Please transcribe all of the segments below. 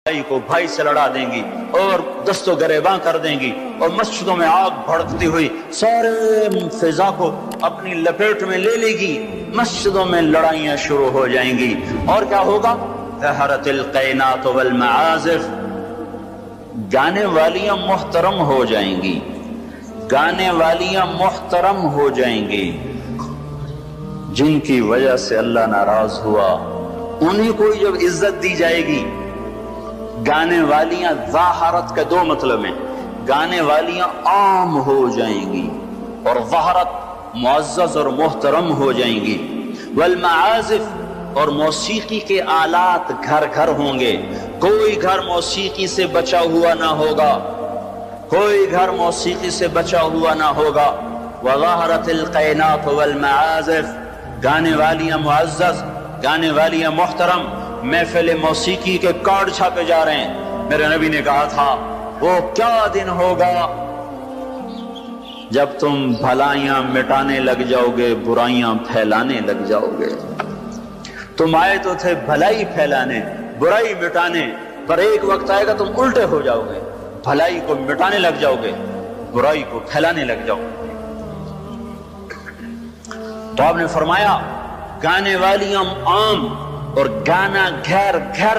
بھائی کو بھائی سے لڑا دیں گی اور دست و گریباں کر دیں گی، اور مسجدوں میں آگ بھڑکتی ہوئی سارے فضا کو اپنی لپیٹ میں لے لے گی، مسجدوں میں لڑائیاں شروع ہو جائیں گی، اور کیا ہوگا؟ ظہرت القینات والمعازف، گانے والیاں محترم ہو جائیں گی، گانے والیاں محترم ہو جائیں گی، جن کی وجہ سے اللہ ناراض ہوا انہیں کو جب عزت دی جائے گی۔ گانے والیاں ظاہرت کے دو مطلب ہیں، گانے والیاں عام ہو جائیں گی اور ظاہرت معزز اور محترم ہو جائیں گی۔ والمعازف، اور موسیقی کے آلات گھر گھر ہوں گے، کوئی گھر موسیقی سے بچا ہوا نہ ہوگا، کوئی گھر موسیقی سے بچا ہوا نہ ہوگا۔ وظہرت القینات والمعازف، گانے والیاں معزز، گانے والیاں محترم۔ محفل موسیقی کے کارڈ چھاپے جا رہے ہیں۔ میرے نبی نے کہا تھا وہ کیا دن ہوگا جب تم بھلائیاں مٹانے لگ جاؤ گے، برائیاں پھیلانے لگ جاؤ گے۔ تم آئے تو تھے بھلائی پھیلانے، برائی مٹانے، پر ایک وقت آئے گا تم الٹے ہو جاؤ گے، بھلائی کو مٹانے لگ جاؤ گے، برائی کو پھیلانے لگ جاؤ گے۔ تو آپ نے فرمایا گانے والیاں عام اور گانا گھر گھر۔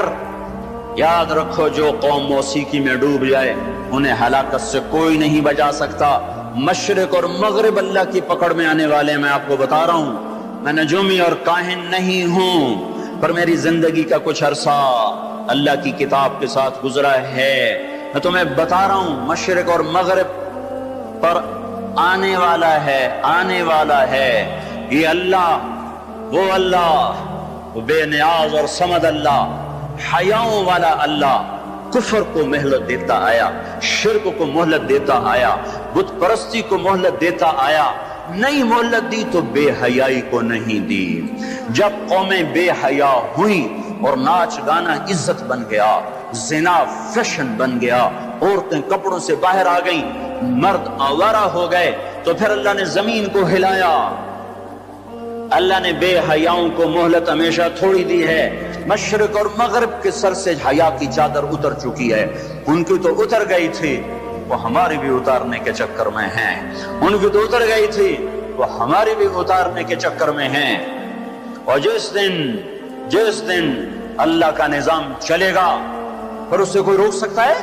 یاد رکھو جو قوم موسیقی میں ڈوب جائے انہیں ہلاکت سے کوئی نہیں بچا سکتا۔ مشرق اور مغرب اللہ کی پکڑ میں آنے والے، میں آپ کو بتا رہا ہوں، میں نجومی اور کاہن نہیں ہوں، پر میری زندگی کا کچھ عرصہ اللہ کی کتاب کے ساتھ گزرا ہے۔ میں تمہیں بتا رہا ہوں مشرق اور مغرب پر آنے والا ہے، آنے والا ہے یہ اللہ، وہ بے نیاز اور صمد اللہ، حیاؤں والا اللہ، کفر کو مہلت دیتا آیا، شرک کو مہلت دیتا آیا، بت پرستی کو مہلت دیتا آیا۔ نہیں مہلت دی تو بے حیائی کو نہیں دی۔ جب قومیں بے حیا ہوئیں اور ناچ گانا عزت بن گیا، زنا فیشن بن گیا، عورتیں کپڑوں سے باہر آ گئیں، مرد آوارہ ہو گئے، تو پھر اللہ نے زمین کو ہلایا۔ اللہ نے بے حیاؤں کو مہلت ہمیشہ تھوڑی دی ہے۔ مشرق اور مغرب کے سر سے حیا کی چادر اتر چکی ہے، ان کی تو اتر گئی تھی، وہ ہماری بھی اتارنے کے چکر میں ہیں، ان کی تو اتر گئی تھی، وہ ہماری بھی اتارنے کے چکر میں ہیں۔ اور جس دن اللہ کا نظام چلے گا پھر اس سے کوئی روک سکتا ہے؟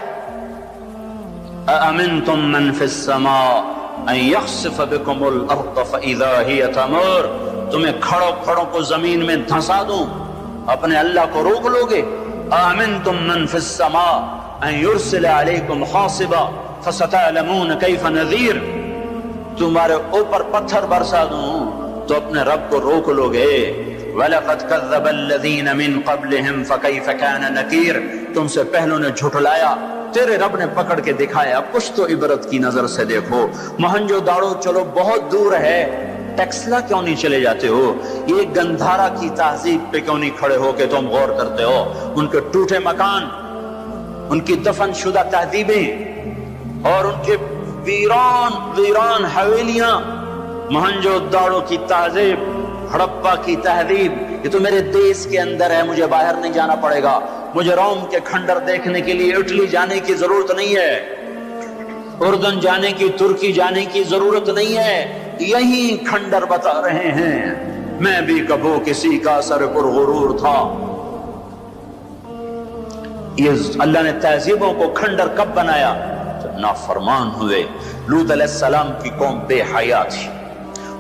أَأَمِنْتُمْ مَنْ فِي السَّمَاءِ أَنْ يَخْسِفَ بِكُمُ الْأَرْضَ فَإِذَا هِيَ تَمُورُ، تمہیں کھڑوں کو زمین میں دھنسا دوں، اپنے اللہ کو روک لو گے؟ آمنتم من فی السماء ان یرسل علیکم حاصبا فستعلمون کیف نذیر، تمہارے اوپر پتھر برسا دوں تو اپنے رب کو روک لو گے؟ وَلَقَدْ كَذَّبَ الَّذِينَ مِن قَبْلِهِمْ فَكَيْفَ كَانَ نَكِيرٌ، تم سے پہلوں نے جھٹلایا، تیرے رب نے پکڑ کے دکھایا، کچھ تو عبرت کی نظر سے دیکھو۔ مہنجو داڑو چلو بہت دور ہے، ٹیکسلا کیوں نہیں چلے جاتے ہو؟ یہ گندھارا کی تہذیب پہ کیوں نہیں کھڑے ہو کہ تم غور کرتے ہو؟ ان کے ٹوٹے مکان، ان کی دفن شدہ تہذیبیں اور ان کے ویران حویلیاں، مہنجو داڑو کی تہذیب، ہڑپا کی تہذیب، یہ تو میرے دیش کے اندر ہے، مجھے باہر نہیں جانا پڑے گا، مجھے روم کے کھنڈر دیکھنے کے لیے اٹلی جانے کی ضرورت نہیں ہے، اردن جانے کی، ترکی جانے کی ضرورت نہیں ہے، یہی کھنڈر بتا رہے ہیں۔ میں بھی کبھی کسی کا سر پر غرور تھا۔ یہ اللہ نے تہذیبوں کو کھنڈر کب بنایا؟ جب نافرمان ہوئے۔ لوط علیہ السلام کی قوم بے حیا تھی،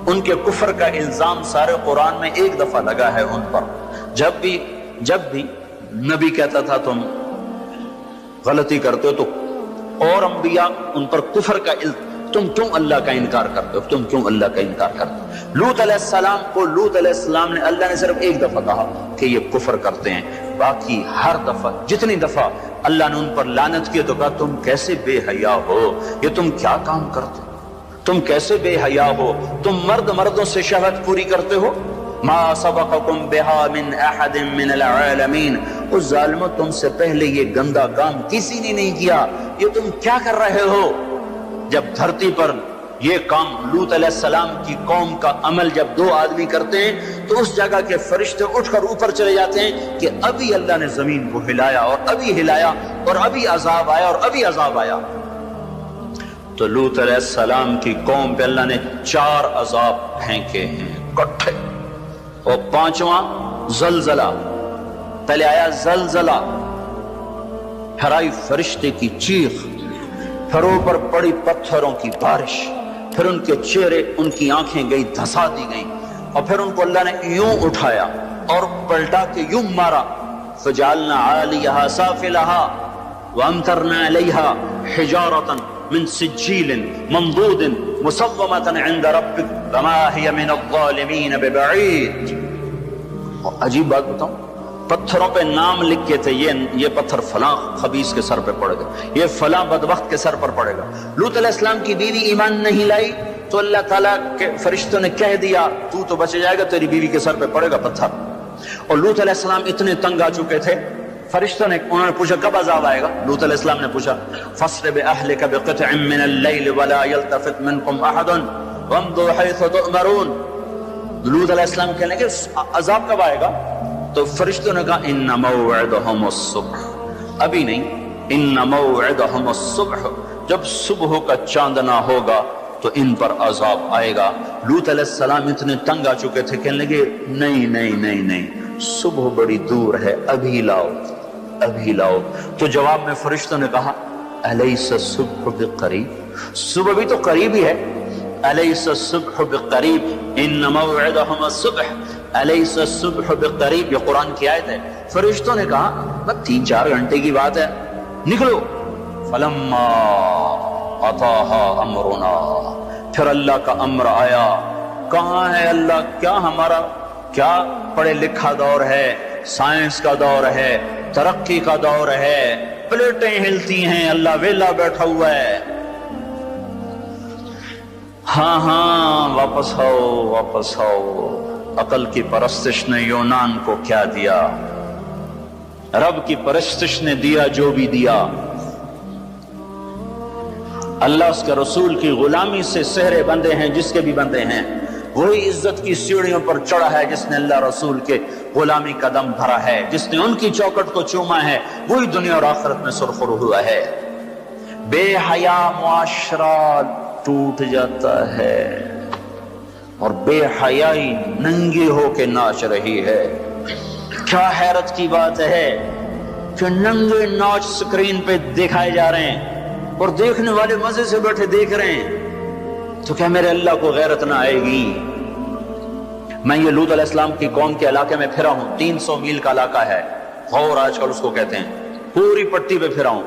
ان کے کفر کا الزام سارے قرآن میں ایک دفعہ لگا ہے ان پر۔ جب بھی نبی کہتا تھا تم غلطی کرتے ہو تو اور انبیاء ان پر کفر کا تم کیوں اللہ کا انکار کرتے ہو، تم کیوں اللہ کا انکار کرتے ہو؟ لوط علیہ السلام کو لوط علیہ السلام نے، اللہ نے صرف ایک دفعہ کہا کہ یہ کفر کرتے ہیں، باقی ہر دفعہ جتنی دفعہ اللہ نے ان پر لعنت کی تو کہا تم کیسے بے حیا ہو، یہ تم کیا کام کرتے ہو، تم کیسے بے حیا ہو، تم مردوں سے شہوت پوری کرتے ہو۔ ما سبقکم بها من احد من العالمین، اس ظالموں تم سے پہلے یہ گندا کام کسی نے نہیں کیا، یہ تم کیا کر رہے ہو؟ جب دھرتی پر یہ کام لوط علیہ السلام کی قوم کا عمل جب دو آدمی کرتے ہیں تو اس جگہ کے فرشتے اٹھ کر اوپر چلے جاتے ہیں کہ ابھی اللہ نے زمین کو ہلایا اور ابھی ہلایا اور ابھی عذاب آیا اور ابھی عذاب آیا۔ تو لوط علیہ السلام کی قوم پہ اللہ نے 4 عذاب پھینکے ہیں کٹھے، اور 5واں زلزلہ۔ پہلے آیا زلزلہ، پھر آئی فرشتے کی چیخ، پھر اوپر پڑی پتھروں کی بارش، پھر ان کے چہرے، ان کی آنکھیں گئی دھسا دی گئیں، اور پھر ان کو اللہ نے یوں اٹھایا اور پلٹا کے یوں مارا۔ فجعلنا عالیہا سافلہا وامطرنا علیہا حجارۃ من سجیل منضود مسومۃ عند ربک وما ہی من الظالمین ببعید۔ اور عجیب بات بتاؤں، پتھروں پہ نام لکھے تھے، یہ پتھر فلاں خبیث کے سر پہ پڑے گا، یہ فلاں بدبخت کے سر پر پڑے گا۔ لوط علیہ السلام کی بیوی ایمان نہیں لائی تو اللہ تعالیٰ کے فرشتوں نے کہہ دیا تو بچ جائے گا، تیری بیوی کے سر پہ پڑے گا پتھر۔ اور لوط علیہ السلام اتنے تنگ آ چکے تھے، فرشتوں نے انہوں نے پوچھا کب عذاب آئے گا؟ لوط علیہ السلام نے پوچھا فَأَسْرِ بِأَهْلِكَ بِقِطْعٍ مِّنَ اللَّيْلِ وَلَا يَلْتَفِتْ مِنكُمْ أَحَدٌ وَامْضُوا حَيْثُ تُؤْمَرُونَ۔ لوط علیہ السلام کہنے لگے عذاب کب آئے گا؟ تو فرشتوں نے کہا ان موعدہم الصبح، ابھی نہیں، ان موعدہم الصبح، جب صبح کا چاندنا ہوگا تو ان پر عذاب آئے گا۔ لوط علیہ السلام اتنے تنگ آ چکے تھے، کہنے لگے نہیں نہیں نہیں نہیں، صبح بڑی دور ہے، ابھی لاؤ ابھی لاؤ۔ تو جواب میں فرشتوں نے کہا الیس الصبح بقریب، صبح بھی تو قریب ہی ہے، الیس الصبح بقریب ان موعدہم الصبح الیس الصبح بقریب، یہ قرآن کی آیت ہے۔ فرشتوں نے کہا بس 3-4 گھنٹے کی بات ہے، نکلو۔ فلما اتاہا امرنا، پھر اللہ کا امر آیا۔ کہاں ہے اللہ؟ کیا ہمارا کیا پڑھے لکھا دور ہے، سائنس کا دور ہے، ترقی کا دور ہے، پلیٹیں ہلتی ہیں، اللہ ویلا بیٹھا ہوا ہے۔ ہاں ہاں واپس آؤ واپس آؤ۔ عقل کی پرستش نے یونان کو کیا دیا، رب کی پرستش نے دیا جو بھی دیا۔ اللہ اس کے رسول کی غلامی سے سہرے بندے ہیں، جس کے بھی بندے ہیں، وہی عزت کی سیڑھیوں پر چڑھا ہے جس نے اللہ رسول کے غلامی کا دم بھرا ہے، جس نے ان کی چوکٹ کو چوما ہے، وہی دنیا اور آخرت میں سرخرو ہوا ہے۔ بے حیا معاشرہ ٹوٹ جاتا ہے اور بے حیائی ننگی ہو کے ناچ رہی ہے۔ کیا حیرت کی بات ہے کہ ننگے ناچ سکرین پہ دکھائے جا رہے ہیں اور دیکھنے والے مزے سے بیٹھے دیکھ رہے ہیں، تو کیا میرے اللہ کو غیرت نہ آئے گی؟ میں یہ لوط علیہ السلام کی قوم کے علاقے میں پھرا ہوں، 300 میل کا علاقہ ہے، غور آج کل اس کو کہتے ہیں، پوری پٹی پہ پھرا ہوں۔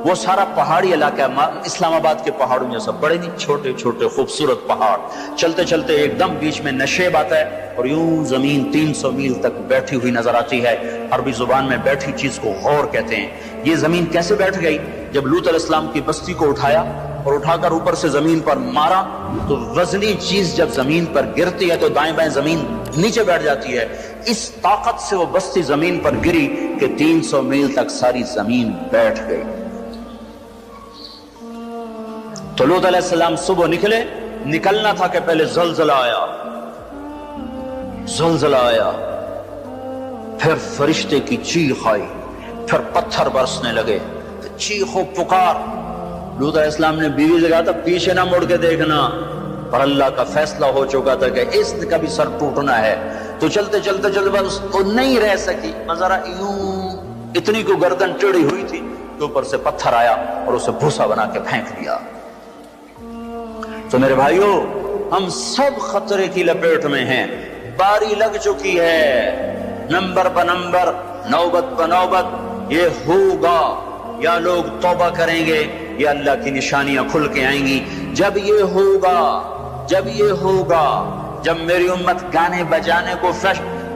وہ سارا پہاڑی علاقہ ہے، اسلام آباد کے پہاڑوں جیسا، بڑے نہیں، چھوٹے چھوٹے خوبصورت پہاڑ، چلتے چلتے ایک دم بیچ میں نشیب آتا ہے اور یوں زمین 300 میل تک بیٹھی ہوئی نظر آتی ہے۔ عربی زبان میں بیٹھی چیز کو غور کہتے ہیں۔ یہ زمین کیسے بیٹھ گئی؟ جب لوط علیہ السلام کی بستی کو اٹھایا اور اٹھا کر اوپر سے زمین پر مارا تو وزنی چیز جب زمین پر گرتی ہے تو دائیں بائیں زمین نیچے بیٹھ جاتی ہے۔ اس طاقت سے وہ بستی زمین پر گری کہ 300 میل تک ساری زمین بیٹھ گئی۔ تو لوط علیہ السلام صبح نکلے، نکلنا تھا کہ پہلے زلزلہ آیا، زلزلہ آیا، پھر فرشتے کی چیخ آئی، پھر پتھر برسنے لگے، چیخ و پکار۔ لوط علیہ السلام نے بیوی سے کہا تھا پیچھے نہ مڑ کے دیکھنا، پر اللہ کا فیصلہ ہو چکا تھا کہ اس کا بھی سر ٹوٹنا ہے۔ تو چلتے چلتے چلتے بس وہ نہیں رہ سکی، ذرا یوں اتنی کو گردن ٹیڑھی ہوئی تھی کہ اوپر سے پتھر آیا اور اسے بھوسا بنا کے پھینک دیا۔ تو میرے بھائیوں، ہم سب خطرے کی لپیٹ میں ہیں، باری لگ چکی ہے، نمبر بہ نمبر، نوبت بہ نوبت یہ ہوگا۔ یا لوگ توبہ کریں گے یا اللہ کی نشانیاں کھل کے آئیں گی۔ جب یہ ہوگا، جب یہ ہوگا، جب میری امت گانے بجانے کو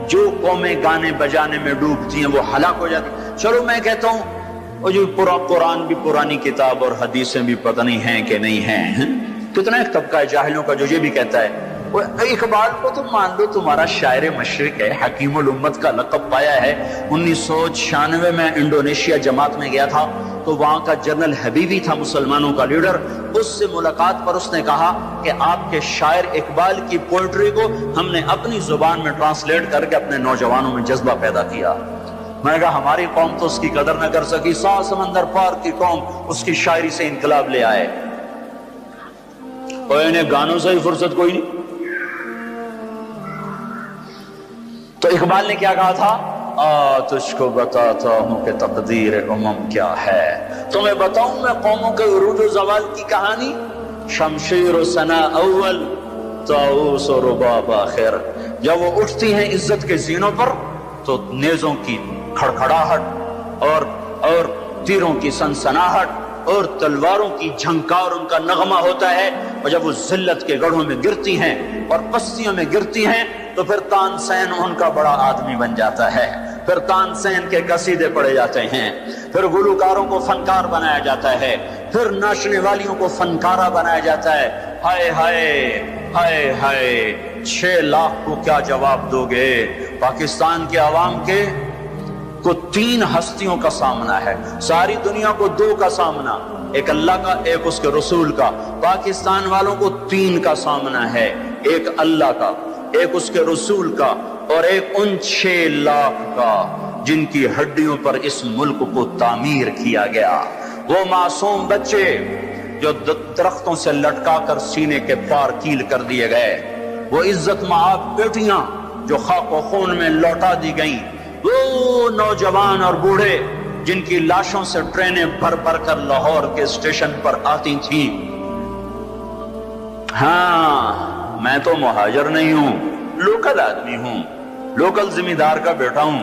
جو قومیں گانے بجانے میں ڈوبتی ہیں وہ ہلاک ہو جاتی۔ چلو میں کہتا ہوں وہ جو قرآن بھی پرانی کتاب اور حدیثیں بھی پتہ نہیں ہیں کہ نہیں ہیں، کتنا ایک طبقہ ہے جاہلوں کا جو یہ بھی کہتا ہے وہ اقبال کو تم مان لو تمہارا شاعر مشرق ہے، حکیم الامت کا لقب پایا ہے۔ 1996 میں انڈونیشیا جماعت میں گیا تھا تو وہاں کا جنرل حبیبی تھا مسلمانوں کا لیڈر، اس سے ملاقات پر اس نے کہا کہ آپ کے شاعر اقبال کی پوئٹری کو ہم نے اپنی زبان میں ٹرانسلیٹ کر کے اپنے نوجوانوں میں جذبہ پیدا کیا۔ میں نے کہا ہماری قوم تو اس کی قدر نہ کر سکی، 100 سمندر پار کی قوم اس کی شاعری سے انقلاب لے آئے، اور انہیں گانوں سے ہی فرصت کوئی نہیں۔ تو اقبال نے کیا کہا تھا؟ تجھ کو بتاتا ہوں کہ تقدیر امم کیا ہے، تمہیں بتاؤں میں قوموں کے عروج و زوال کی کہانی، شمشیر و ثنا اول طاؤس و رباب آخر۔ جب وہ اٹھتی ہیں عزت کے زینوں پر تو نیزوں کی کھڑکھڑاہٹ اور تیروں کی سنسناہٹ اور تلواروں کی جھنکار ان کا نغمہ ہوتا ہے، اور جب وہ ذلت کے گڑھوں میں گرتی ہیں اور پستیوں میں گرتی ہیں تو پھر تانسین ان کا بڑا آدمی بن جاتا ہے، پھر تانسین کے قصیدے پڑھے جاتے ہیں، پھر گلوکاروں کو فنکار بنایا جاتا ہے، پھر ناچنے والیوں کو فنکارہ بنایا جاتا ہے۔ ہائے ہائے ہائے ہائے، 6 لاکھ کو کیا جواب دو گے؟ پاکستان کے عوام کے کو 3 ہستیوں کا سامنا ہے، ساری دنیا کو 2 کا سامنا، ایک اللہ کا ایک اس کے رسول کا، پاکستان والوں کو 3 کا سامنا ہے، ایک اللہ کا، ایک اس کے رسول کا، اور ایک ان 6 لاکھ کا جن کی ہڈیوں پر اس ملک کو تعمیر کیا گیا۔ وہ معصوم بچے جو درختوں سے لٹکا کر سینے کے پار کیل کر دیے گئے، وہ عزت مآب بیٹیاں جو خاک و خون میں لوٹا دی گئیں، وہ نوجوان اور بوڑھے جن کی لاشوں سے ٹرینیں بھر بھر کر لاہور کے اسٹیشن پر آتی تھیں۔ ہاں، میں تو مہاجر نہیں ہوں، لوکل آدمی ہوں، لوکل ذمہ دار کا بیٹا ہوں۔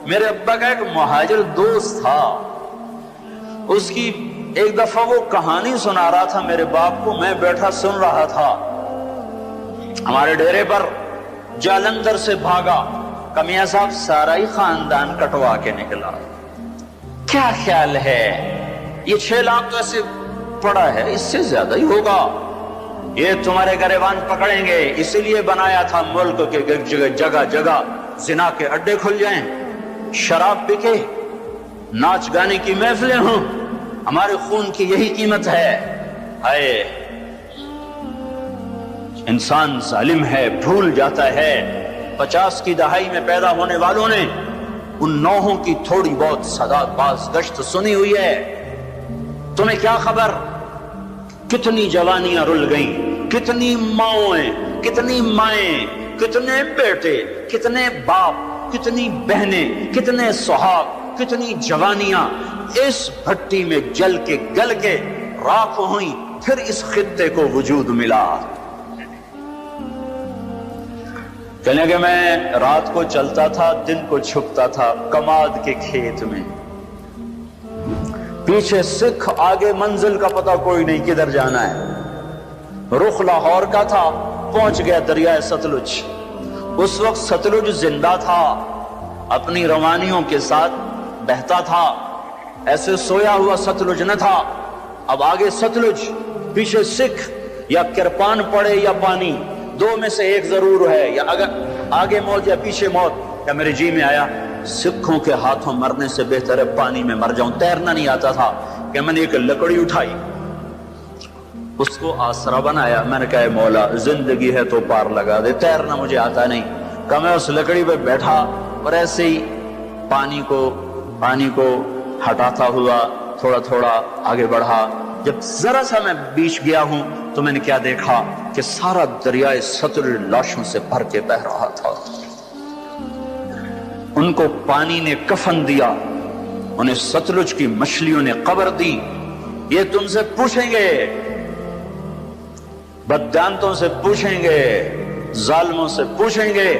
میرے ابا کا ایک مہاجر دوست تھا، اس کی ایک دفعہ وہ کہانی سنا رہا تھا میرے باپ کو، میں بیٹھا سن رہا تھا۔ ہمارے ڈیرے پر جالندھر سے بھاگا کہ میاں صاحب سارا ہی خاندان کٹوا کے نکلا۔ کیا خیال ہے؟ یہ 6 لاکھ تو ایسے پڑا ہے، اس سے زیادہ ہی ہوگا، یہ تمہارے گریبان پکڑیں گے، اسی لیے بنایا تھا ملک کے جگہ جگہ زنا کے اڈے کھل جائیں، شراب بکے، ناچ گانے کی محفلیں ہوں، ہمارے خون کی یہی قیمت ہے۔ ہائے، انسان ظالم ہے، بھول جاتا ہے۔ 50 کی دہائی میں پیدا ہونے والوں نے ان نوحوں کی تھوڑی بہت صدا باز گشت سنی ہوئی ہے۔ تمہیں کیا خبر کتنی جوانیاں رل گئیں، کتنی ماؤں، کتنی مائیں، کتنے بیٹے، کتنے باپ، کتنی بہنیں، کتنے سہاگ، کتنی جوانیاں اس بھٹی میں جل کے گل کے راکھ ہوئیں، پھر اس خطے کو وجود ملا۔ کہنے کہ میں رات کو چلتا تھا، دن کو چھپتا تھا کماد کے کھیت میں، پیچھے سکھ، آگے منزل کا پتہ کوئی نہیں کدھر جانا ہے۔ رخ لاہور کا تھا، پہنچ گیا دریائے ستلج۔ اس وقت ستلج زندہ تھا، اپنی روانیوں کے ساتھ بہتا تھا، ایسے سویا ہوا ستلج نہ تھا۔ اب آگے ستلج، پیچھے سکھ، یا کرپان پڑے یا پانی، 2 میں سے ایک ضرور ہے، یا اگر آگے موت یا پیچھے موت۔ کیا میرے جی میں آیا سکھوں کے ہاتھوں مرنے سے بہتر ہے پانی میں مر جاؤں۔ تیرنا نہیں آتا تھا کہ میں نے ایک لکڑی اٹھائی، اس کو آسرا بنایا، میں نے کہا اے مولا زندگی ہے تو پار لگا دے، تیرنا مجھے آتا نہیں۔ کہ میں اس لکڑی پہ بیٹھا اور ایسے ہی پانی کو ہٹاتا ہوا تھوڑا تھوڑا آگے بڑھا۔ جب ذرا سا میں بیچ گیا ہوں تو میں نے کیا دیکھا کہ سارا دریائے ستلج لاشوں سے بھر کے بہ رہا تھا۔ ان کو پانی نے کفن دیا، انہیں ستلج کی مچھلیوں نے قبر دی۔ یہ تم سے پوچھیں گے، بددانتوں سے پوچھیں گے، ظالموں سے پوچھیں گے،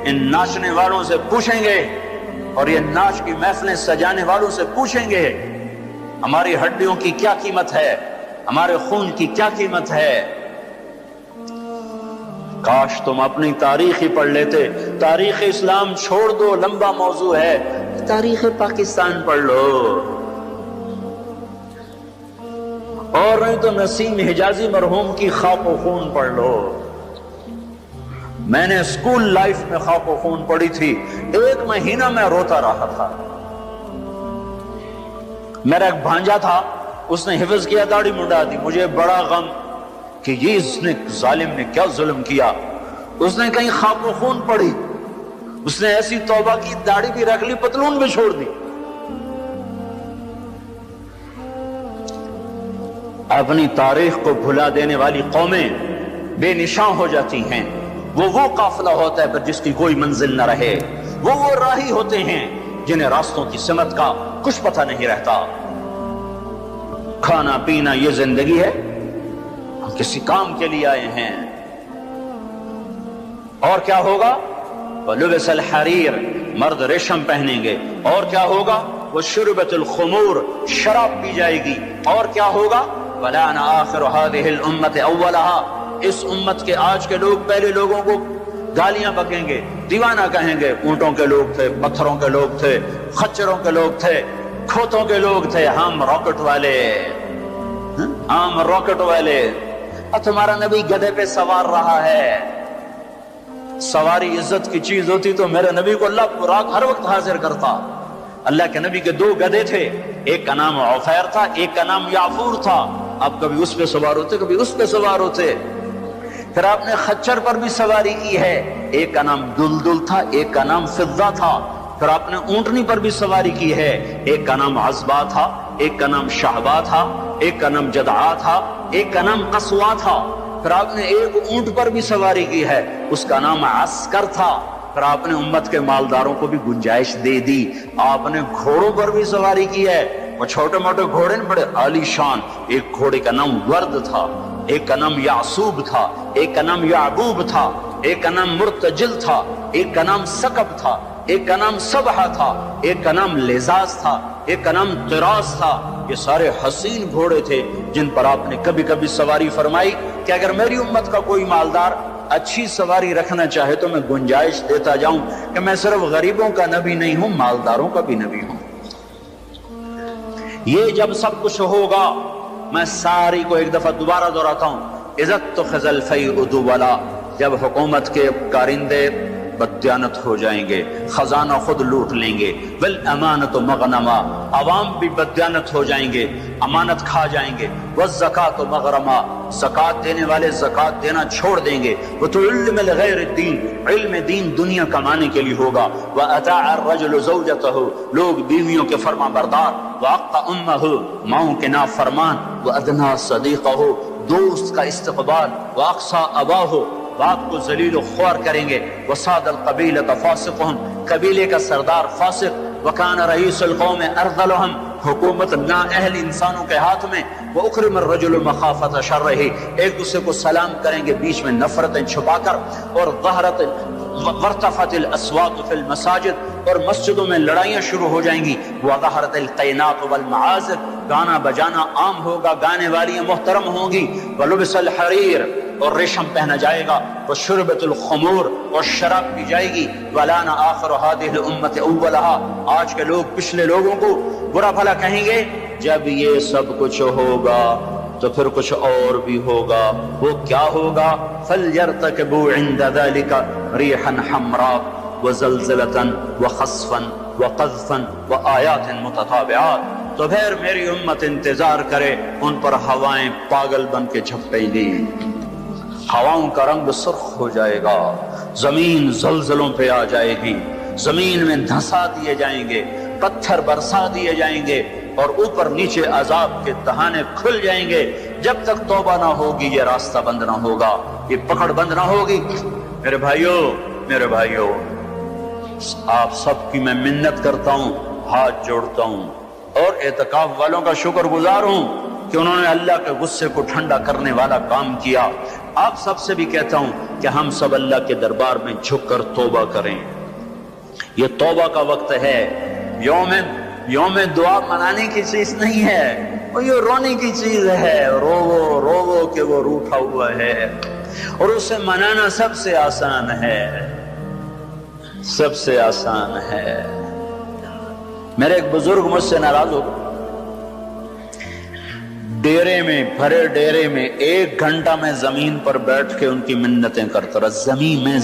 ان ناچنے والوں سے پوچھیں گے، اور یہ ناچ کی محفلیں سجانے والوں سے پوچھیں گے ہماری ہڈیوں کی کیا قیمت ہے، ہمارے خون کی کیا قیمت ہے۔ کاش تم اپنی تاریخ ہی پڑھ لیتے۔ تاریخ اسلام چھوڑ دو، لمبا موضوع ہے، تاریخ پاکستان پڑھ لو، اور نہیں تو نسیم حجازی مرحوم کی خاک و خون پڑھ لو۔ میں نے اسکول لائف میں خاک و خون پڑی تھی، 1 مہینہ میں روتا رہا تھا۔ میرا ایک بھانجا تھا، اس نے حفظ کیا، داڑھی منڈا دی، مجھے بڑا غم کہ یہ اس نے ظالم نے کیا ظلم کیا۔ اس نے کہیں خاک و خون پڑی، اس نے ایسی توبہ کی، داڑھی بھی رکھ لی، پتلون بھی چھوڑ دی۔ اپنی تاریخ کو بھلا دینے والی قومیں بے نشاں ہو جاتی ہیں۔ وہ قافلہ ہوتا ہے پر جس کی کوئی منزل نہ رہے، وہ راہی ہوتے ہیں جنہیں راستوں کی سمت کا کچھ پتہ نہیں رہتا۔ کھانا پینا یہ زندگی ہے، ہم کسی کام کے لیے آئے ہیں۔ اور کیا ہوگا؟ وَلُبِسَ الْحَرِيرُ، مرد ریشم پہنیں گے۔ اور کیا ہوگا؟ وَشُرِبَتِ الْخُمُورُ، شراب پی جائے گی۔ اور کیا ہوگا؟ وَلَعَنَ آخِرُ هَذِهِ الْأُمَّةِ أَوَّلَهَا، اس امت کے آج کے لوگ پہلے لوگوں کو گالیاں بکیں گے، دیوانہ کہیں گے۔ اونٹوں کے لوگ تھے، پتھروں کے لوگ تھے، خچروں کے لوگ تھے، کھوتوں کے لوگ تھے، ہم راکٹ والے، ہم راکٹ والے۔ اور تمہارا نبی گدھے پہ سوار رہا ہے۔ سواری عزت کی چیز ہوتی تو میرے نبی کو اللہ رات ہر وقت حاضر کرتا۔ اللہ کے نبی کے 2 گدھے تھے، ایک کا نام عفیر تھا، ایک کا نام یعفور تھا۔ اب کبھی اس پہ سوار ہوتے، کبھی اس پہ سوار ہوتے۔ پھر آپ نے خچر پر بھی سواری کی ہے، ایک کا نام دلدل تھا، ایک کا نام فضہ تھا۔ پھر آپ نے اونٹنی پر بھی سواری کی ہے، ایک کا نام عزبہ تھا، ایک کا نام شہبہ تھا، ایک کا نام جدعا تھا، ایک کا نام قصوا تھا۔ پھر آپ نے ایک اونٹ پر بھی سواری کی ہے، اس کا نام عسکر تھا۔ پھر آپ نے امت کے مالداروں کو بھی گنجائش دے دی۔ آپ نے گھوڑوں پر بھی سواری کی ہے، وہ چھوٹے موٹے گھوڑے نہیں، بڑے عالی شان۔ ایک گھوڑے کا نام ورد تھا، ایک کا نام یعصوب تھا، ایک کا نام یعبوب تھا، ایک کا نام مرتجل تھا، ایک کا نام سکب تھا، ایک کا نام سبحہ تھا، ایک کا نام لزاز تھا، ایک کا نام طراز تھا۔ یہ سارے حسین گھوڑے تھے جن پر آپ نے کبھی کبھی سواری فرمائی کہ اگر میری امت کا کوئی مالدار اچھی سواری رکھنا چاہے تو میں گنجائش دیتا جاؤں کہ میں صرف غریبوں کا نبی نہیں ہوں، مالداروں کا بھی نبی ہوں۔ یہ جب سب کچھ ہوگا، میں ساری کو ایک دفعہ دوبارہ دہراتا ہوں، عزت تو خزل فی ادو والا، جب حکومت کے کارندے بددیانت ہو جائیں گے، خزانہ خود لوٹ لیں گے، والامانت مغنما، عوام بھی بددیانت ہو جائیں گے، امانت کھا جائیں گے، والزکاۃ مغرما، زکات دینے والے زکات دینا چھوڑ دیں گے، وتعلم لغیر الدین، علم دین دنیا کمانے کے لیے ہوگا، واطاع الرجل زوجته، لوگ بیویوں کے فرما بردار، واقع امه، ماؤں کے نافرمان، وادنى صدیقه، دوست کا استقبال، واقصى اباه، باپ کو ذلیل و خوار کریں گے، وصاد القبیلۃ فاسقهم، قبیلے کا سردار فاسق، وکان رئیس القوم ارذلهم، حکومت نااہل انسانوں کے ہاتھ میں، وَأُكْرِمَ الرَّجُلُ مَخَافَةَ شَرِّهِ، ایک دوسرے کو سلام کریں گے بیچ میں نفرتیں چھپا کر، اور وَارْتَفَعَتِ الْأَصْوَاتُ فِي الْمَسَاجِدِ، اور مسجدوں میں لڑائیاں شروع ہو جائیں گی، وَظَهَرَتِ الْقَيْنَاتُ وَالْمَعَازِفُ، گانا بجانا عام ہوگا، گانے والی محترم ہوں گی، وَلُبِسَ الْحَرِيرُ، اور ریشم پہنا جائے گا، وَشُرْبَتُ الْخُمُورُ، اور شراب پی جائے گی، وَلَعَنَ آخِرُ هَذِهِ الْأُمَّةِ أَوَّلَهَا، آج کے لوگ پچھلے لوگوں کو برا بھلا کہیں گے۔ جب یہ سب کچھ ہوگا تو پھر کچھ اور بھی ہوگا۔ وہ کیا ہوگا؟ فَلْيَرْتَكِبُوا عِنْدَ ذَلِكَ رِيحًا حَمْرَاءَ وَزَلْزَلَةً وَخَسْفًا وَقَذْفًا وَآيَاتٍ مُتَتَابِعَاتٍ، تو پھر میری امت انتظار کرے، ان پر ہوائیں پاگل بن کے جھپٹیں گی، ہواؤں کا رنگ سرخ ہو جائے گا، زمین زلزلوں پہ آ جائے گی، زمین میں دھنسا دیے جائیں گے، پتھر برسا دیے جائیں گے، اور اوپر نیچے عذاب کے دہانے کھل جائیں گے۔ جب تک توبہ نہ ہوگی یہ راستہ بند نہ ہوگا، یہ پکڑ بند نہ ہوگی۔ میرے بھائیوں، آپ سب کی میں منت کرتا ہوں، ہاتھ جوڑتا ہوں، اور اعتکاف والوں کا شکر گزار ہوں کہ انہوں نے اللہ کے غصے کو ٹھنڈا کرنے والا کام کیا۔ آپ سب سے بھی کہتا ہوں کہ ہم سب اللہ کے دربار میں جھک کر توبہ کریں۔ یہ توبہ کا وقت ہے، یوم دعا منانے کی چیز نہیں ہے، وہ یہ رونے کی چیز ہے، رو کہ وہ روٹھا ہوا ہے، اور اسے منانا سب سے آسان ہے، سب سے آسان ہے۔ میرے ایک بزرگ مجھ سے ناراض ہو گئے، ڈیرے میں، بھرے ڈیرے میں 1 گھنٹہ میں زمین پر بیٹھ کے ان کی منتیں کرتا رہا،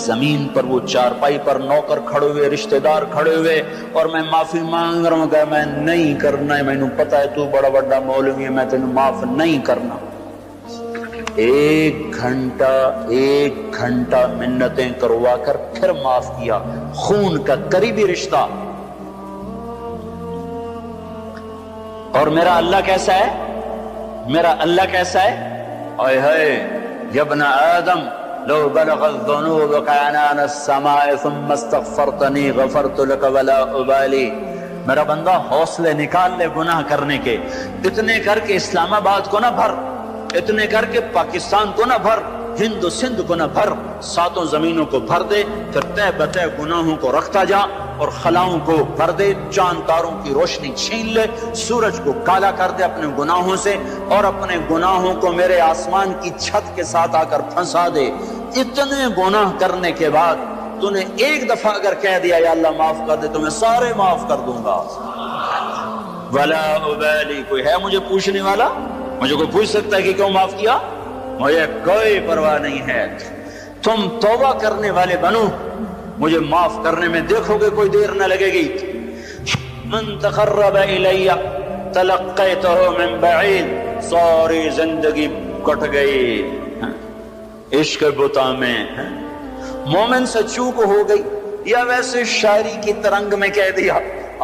زمین پر وہ چارپائی پر نوکر کھڑے ہوئے، رشتہ دار کھڑے ہوئے، اور میں معافی مانگ رہا ہوں کہ میں نہیں کرنا ہے، مینوں پتا ہے تو بڑا بڑا مولوی ہے، میں تینوں معاف نہیں کرنا۔ 1 گھنٹہ منتیں کروا کر پھر معاف کیا، خون کا قریبی رشتہ۔ اور میرا اللہ کیسا ہے؟ میرا اللہ کیسا ہے؟ اے ہے یا ابن آدم لو بلغت ذنوبك عنان السماء ثم استغفرتنی غفرت لك ولا ابالی۔ میرا بندہ حوصلے نکال لے گناہ کرنے کے، اتنے کر کے اسلام آباد کو نہ بھر، اتنے کر کے پاکستان کو نہ بھر، ہند و سندھ کو نہ بھر، 7 زمینوں کو بھر دے، پھر تہ بتہ گناہوں کو رکھتا جا اور خلاؤں کو بھر دے، چاند تاروں کی روشنی چھین لے، سورج کو کالا کر دے اپنے گناہوں سے، اور اپنے گناہوں کو میرے آسمان کی چھت کے ساتھ آ کر پھنسا دے۔ اتنے گناہ کرنے کے بعد تو نے 1 دفعہ اگر کہہ دیا یا اللہ معاف کر دے تو میں سارے معاف کر دوں گا، ولا ابالی، کوئی ہے مجھے پوچھنے والا؟ مجھے کوئی پوچھ سکتا ہے کہ کیوں معاف کیا؟ مجھے کوئی پرواہ نہیں ہے۔ تم توبہ کرنے والے بنو، مجھے معاف کرنے میں دیکھو گے کوئی دیر نہ لگے گی۔ من تقرب الی تلقیتہ من بعید، ساری زندگی کٹ گئی عشق بتا میں، مومن سے چوک ہو گئی، یا ویسے شاعری کی ترنگ میں کہہ دیا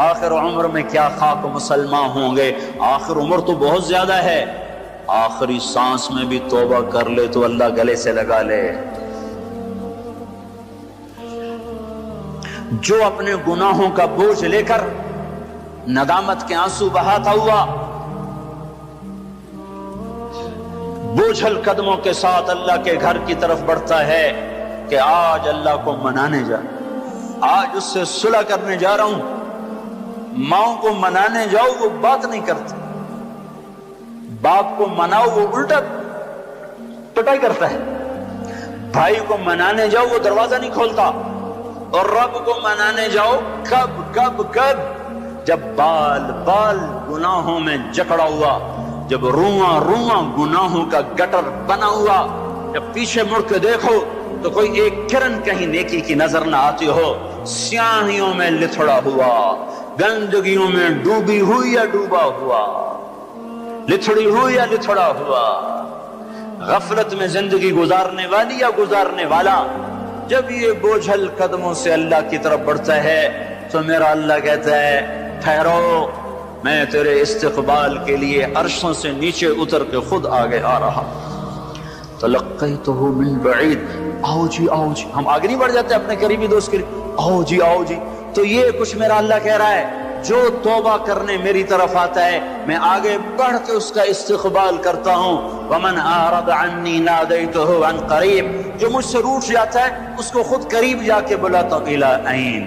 آخر عمر میں کیا خاک مسلمان ہوں گے، آخر عمر تو بہت زیادہ ہے، آخری سانس میں بھی توبہ کر لے تو اللہ گلے سے لگا لے۔ جو اپنے گناہوں کا بوجھ لے کر ندامت کے آنسو بہاتا ہوا بوجھل قدموں کے ساتھ اللہ کے گھر کی طرف بڑھتا ہے کہ آج اللہ کو منانے جا، آج اس سے صلح کرنے جا رہا ہوں، ماؤں کو منانے جاؤ وہ بات نہیں کرتی، باپ کو مناؤ وہ الٹا پٹائی کرتا ہے، بھائی کو منانے جاؤ وہ دروازہ نہیں کھولتا، اور رب کو منانے جاؤ کب جب بال گناہوں میں جکڑا ہوا، جب رواں گناہوں کا گٹر بنا ہوا، جب پیچھے مڑ کے دیکھو تو کوئی ایک کرن کہیں نیکی کی نظر نہ آتی ہو، سیاہیوں میں لتھڑا ہوا، گندگیوں میں ڈوبی ہوئی یا ڈوبا ہوا، لتھڑی ہوئی یا لتھڑا ہوا، غفلت میں زندگی گزارنے والی یا گزارنے والا، جب یہ بوجھل قدموں سے اللہ کی طرف بڑھتا ہے تو میرا اللہ کہتا ہے ٹھہرو، میں تیرے استقبال کے لیے عرشوں سے نیچے اتر کے خود آگے آ رہا۔ تلقیتہ من بعید، آؤ جی ہم آگے نہیں بڑھ جاتے اپنے قریبی دوست کے لیے، آؤ جی، تو یہ کچھ میرا اللہ کہہ رہا ہے، جو توبہ کرنے میری طرف آتا ہے میں آگے بڑھ کے اس کا استقبال کرتا ہوں۔ ومن اعرض عنی نادیتہ عن قریب، جو مجھ سے روٹ جاتا ہے اس کو خود قریب جا کے بلاتا ہوں، الی عین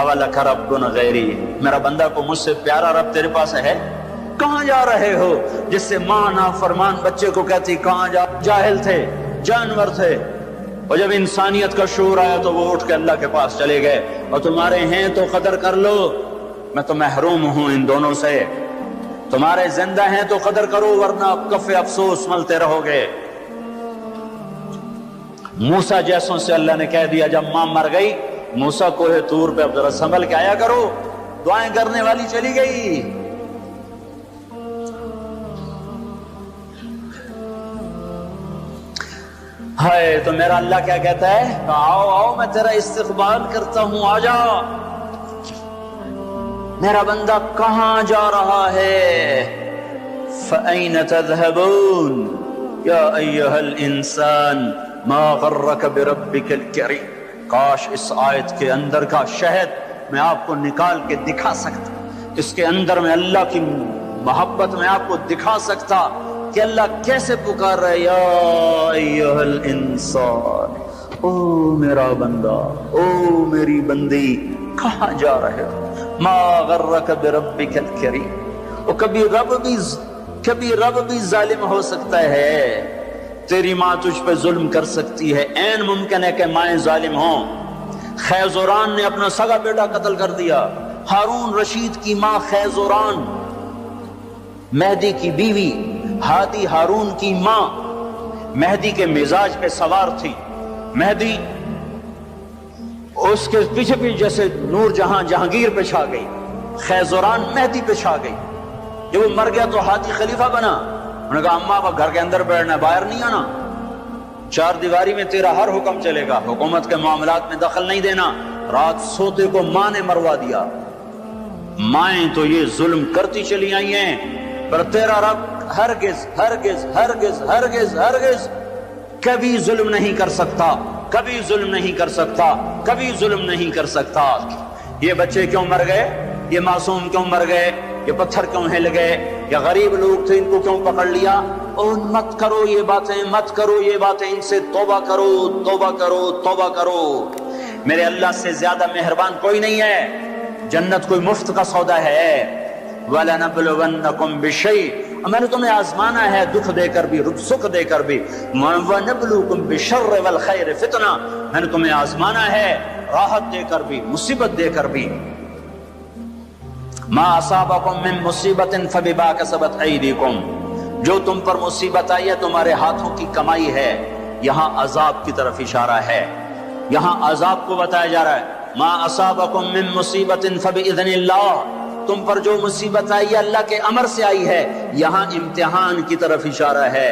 اولک رب غیری، میرا بندہ کو مجھ سے پیارا رب تیرے پاس ہے؟ کہاں جا رہے ہو؟ جس سے ماں نافرمان بچے کو کہتی کہاں جا، جاہل تھے، جانور تھے، اور جب انسانیت کا شعور آیا تو وہ اٹھ کے اللہ کے پاس چلے گئے، اور تمہارے ہیں تو قدر کر لو، میں تو محروم ہوں ان دونوں سے، تمہارے زندہ ہیں تو قدر کرو ورنہ کف افسوس ملتے رہو گے۔ موسیٰ جیسوں سے اللہ نے کہہ دیا جب ماں مر گئی، موسیٰ کوہ طور پہ اب ذرا سنبھل کے آیا کرو، دعائیں کرنے والی چلی گئی۔ ہائے، تو میرا اللہ کیا کہتا ہے؟ آؤ میں تیرا استقبال کرتا ہوں، آ جا۔ میرا بندہ کہاں جا رہا ہے؟ فَأَيْنَ تَذْهَبُونَ یا ایہا الانسان ما غرک بربک الکریم۔ کاش اس آیت کے اندر کا شہد میں آپ کو نکال کے دکھا سکتا، اس کے اندر میں اللہ کی محبت میں آپ کو دکھا سکتا کہ اللہ کیسے پکار رہا ہے، یا ایہا الانسان، او میرا بندہ، او میری بندی، کہاں جا رہے ہو؟ ما غرک بربک الکریم۔ اور کبھی رب بھی ظالم ہو سکتا ہے، تیری ماں تجھ پہ ظلم کر سکتی ہے، عین ممکن ہے کہ مائیں ظالم ہوں۔ خیزوران نے اپنا سگا بیٹا قتل کر دیا، ہارون رشید کی ماں خیزوران، مہدی کی بیوی، ہادی ہارون کی ماں مہدی کے مزاج پہ سوار تھی. مہدی اس کے پیچھے پیچھے جیسے نور جہاں جہانگیر پہ چھا گئی، خیزران مہدی پہ چھا گئی. جب وہ مر گیا تو ہادی خلیفہ بنا. انہوں نے کہا اماں کو گھر کے اندر بیٹھنا ہے، باہر نہیں آنا. 4 دیواری میں تیرا ہر حکم چلے گا، حکومت کے معاملات میں دخل نہیں دینا. رات سوتے کو ماں نے مروا دیا. مائیں تو یہ ظلم کرتی چلی آئی ہیں، پر تیرا رب ہرگز ہرگز ہرگز ہرگز ہرگز کبھی ظلم نہیں کر سکتا، کبھی ظلم نہیں کر سکتا، کبھی ظلم نہیں کر سکتا. یہ بچے کیوں مر گئے؟ یہ معصوم کیوں مر گئے؟ یہ پتھر کیوں ہل گئے؟ یا غریب لوگ تھے ان کو کیوں پکڑ لیا؟ اور مت کرو یہ باتیں، مت کرو یہ باتیں، ان سے توبہ کرو، توبہ کرو، توبہ کرو. میرے اللہ سے زیادہ مہربان کوئی نہیں ہے. جنت کوئی مفت کا سودا ہے. وَلَنَبْلُوَنَّكُمْ بِشَيْءٍ، میں نے تمہیں آزمانا ہے دکھ دے کر بھی، سکھ دے کر بھی. وَنَبْلُوكُمْ بِالشَّرِّ وَالْخَيْرِ فِتْنَةً، میں نے تمہیں آزمانا ہے راحت دے کر بھی، مصیبت دے کر بھی. مَا أَصَابَكُم مِّن مُّصِيبَةٍ فَبِمَا كَسَبَتْ أَيْدِيكُمْ، جو تم پر مصیبت آئی ہے تمہارے ہاتھوں کی کمائی ہے. یہاں عذاب کی طرف اشارہ ہے، یہاں عذاب کو بتایا جا رہا ہے. مَا أَصَابَكُم مِّن مُّصِيبَةٍ فَبِإِذْنِ اللَّهِ، تم پر جو مصیبت آئی ہے اللہ کے امر سے آئی ہے. یہاں امتحان کی طرف اشارہ ہے.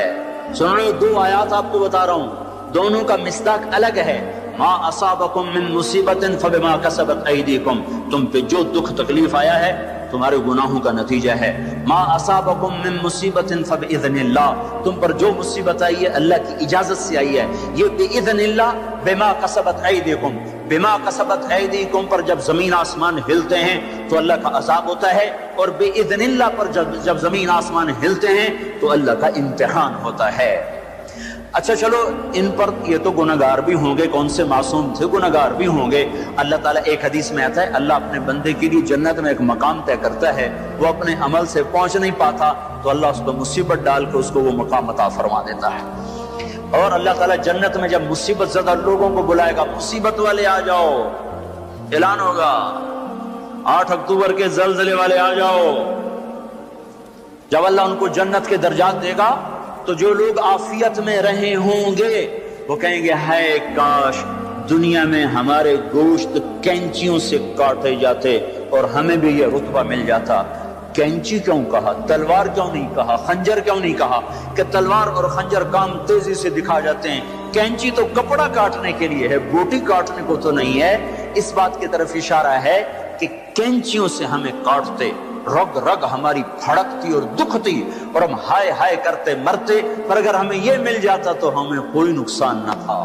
سنو 2 آیات آپ کو بتا رہا ہوں، دونوں کا مصداق الگ ہے. ما اصابکم من مصیبت فبما کسبت ایدیکم، تم پہ جو دکھ تکلیف آیا ہے تمہارے گناہوں کا نتیجہ ہے. ما اصابکم من مصیبت فباذن اللہ، تم پر جو مصیبت آئی ہے اللہ کی اجازت سے آئی ہے. یہ باذن اللہ، بما کسبت ایدیکم، بما کسبت ایدیکم پر جب زمین آسمان ہلتے ہیں تو اللہ کا عذاب ہوتا ہے، اور باذن اللہ پر جب زمین آسمان ہلتے ہیں تو اللہ کا امتحان ہوتا ہے. اچھا چلو، ان پر یہ تو گناہگار بھی ہوں گے، کون سے معصوم تھے، گناہگار بھی ہوں گے. اللہ تعالیٰ ایک حدیث میں آتا ہے اللہ اپنے بندے کے لیے جنت میں ایک مقام طے کرتا ہے، وہ اپنے عمل سے پہنچ نہیں پاتا تو اللہ اس پر مصیبت ڈال کے اس کو وہ مقام عطا فرما دیتا ہے. اور اللہ تعالیٰ جنت میں جب مصیبت زدہ لوگوں کو بلائے گا، مصیبت والے آ جاؤ، اعلان ہوگا 8 اکتوبر کے زلزلے والے آ جاؤ. جب اللہ ان کو جنت کے درجات دے گا تو جو لوگ عافیت میں رہے ہوں گے وہ کہیں گے ہائے کاش دنیا میں ہمارے گوشت کینچیوں سے کاٹے جاتے اور ہمیں بھی یہ رتبہ مل جاتا. کینچی کیوں کہا، تلوار کیوں نہیں کہا، خنجر کیوں نہیں کہا؟ کہ تلوار اور خنجر کام تیزی سے دکھا جاتے ہیں، کینچی تو کپڑا کاٹنے کے لیے ہے، بوٹی کاٹنے کو تو نہیں ہے. اس بات کی طرف اشارہ ہے کہ کینچیوں سے ہمیں کاٹتے، رگ رگ ہماری پھڑکتی اور دکھتی اور ہم ہائے ہائے کرتے مرتے، پر اگر ہمیں یہ مل جاتا تو ہمیں کوئی نقصان نہ تھا.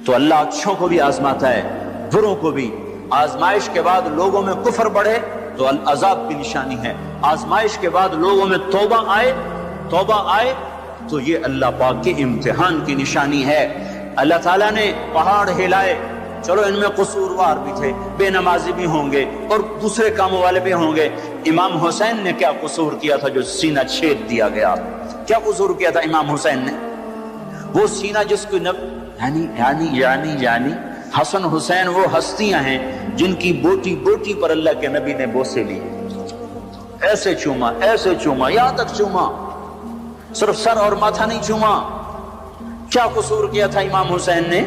تو اللہ اچھوں کو بھی آزماتا ہے، بروں کو بھی. آزمائش کے بعد لوگوں میں کفر بڑھے تو عذاب کی نشانی ہے، آزمائش کے بعد لوگوں میں توبہ آئے تو یہ اللہ پاک کے امتحان کی نشانی ہے. اللہ تعالیٰ نے پہاڑ ہلائے، چلو ان میں قصوروار بھی تھے، بے نمازی بھی ہوں گے اور دوسرے کاموں والے بھی ہوں گے. امام حسین نے کیا قصور کیا تھا جو سینہ چھید دیا گیا؟ کیا قصور کیا تھا امام حسین نے؟ وہ سینہ جس کو یعنی حسن حسین وہ ہستیاں ہیں جن کی بوٹی بوٹی پر اللہ کے نبی نے بوسے لی، ایسے چوما یہاں تک چوما، صرف سر اور ماتھا نہیں چوما. کیا قصور کیا تھا امام حسین نے؟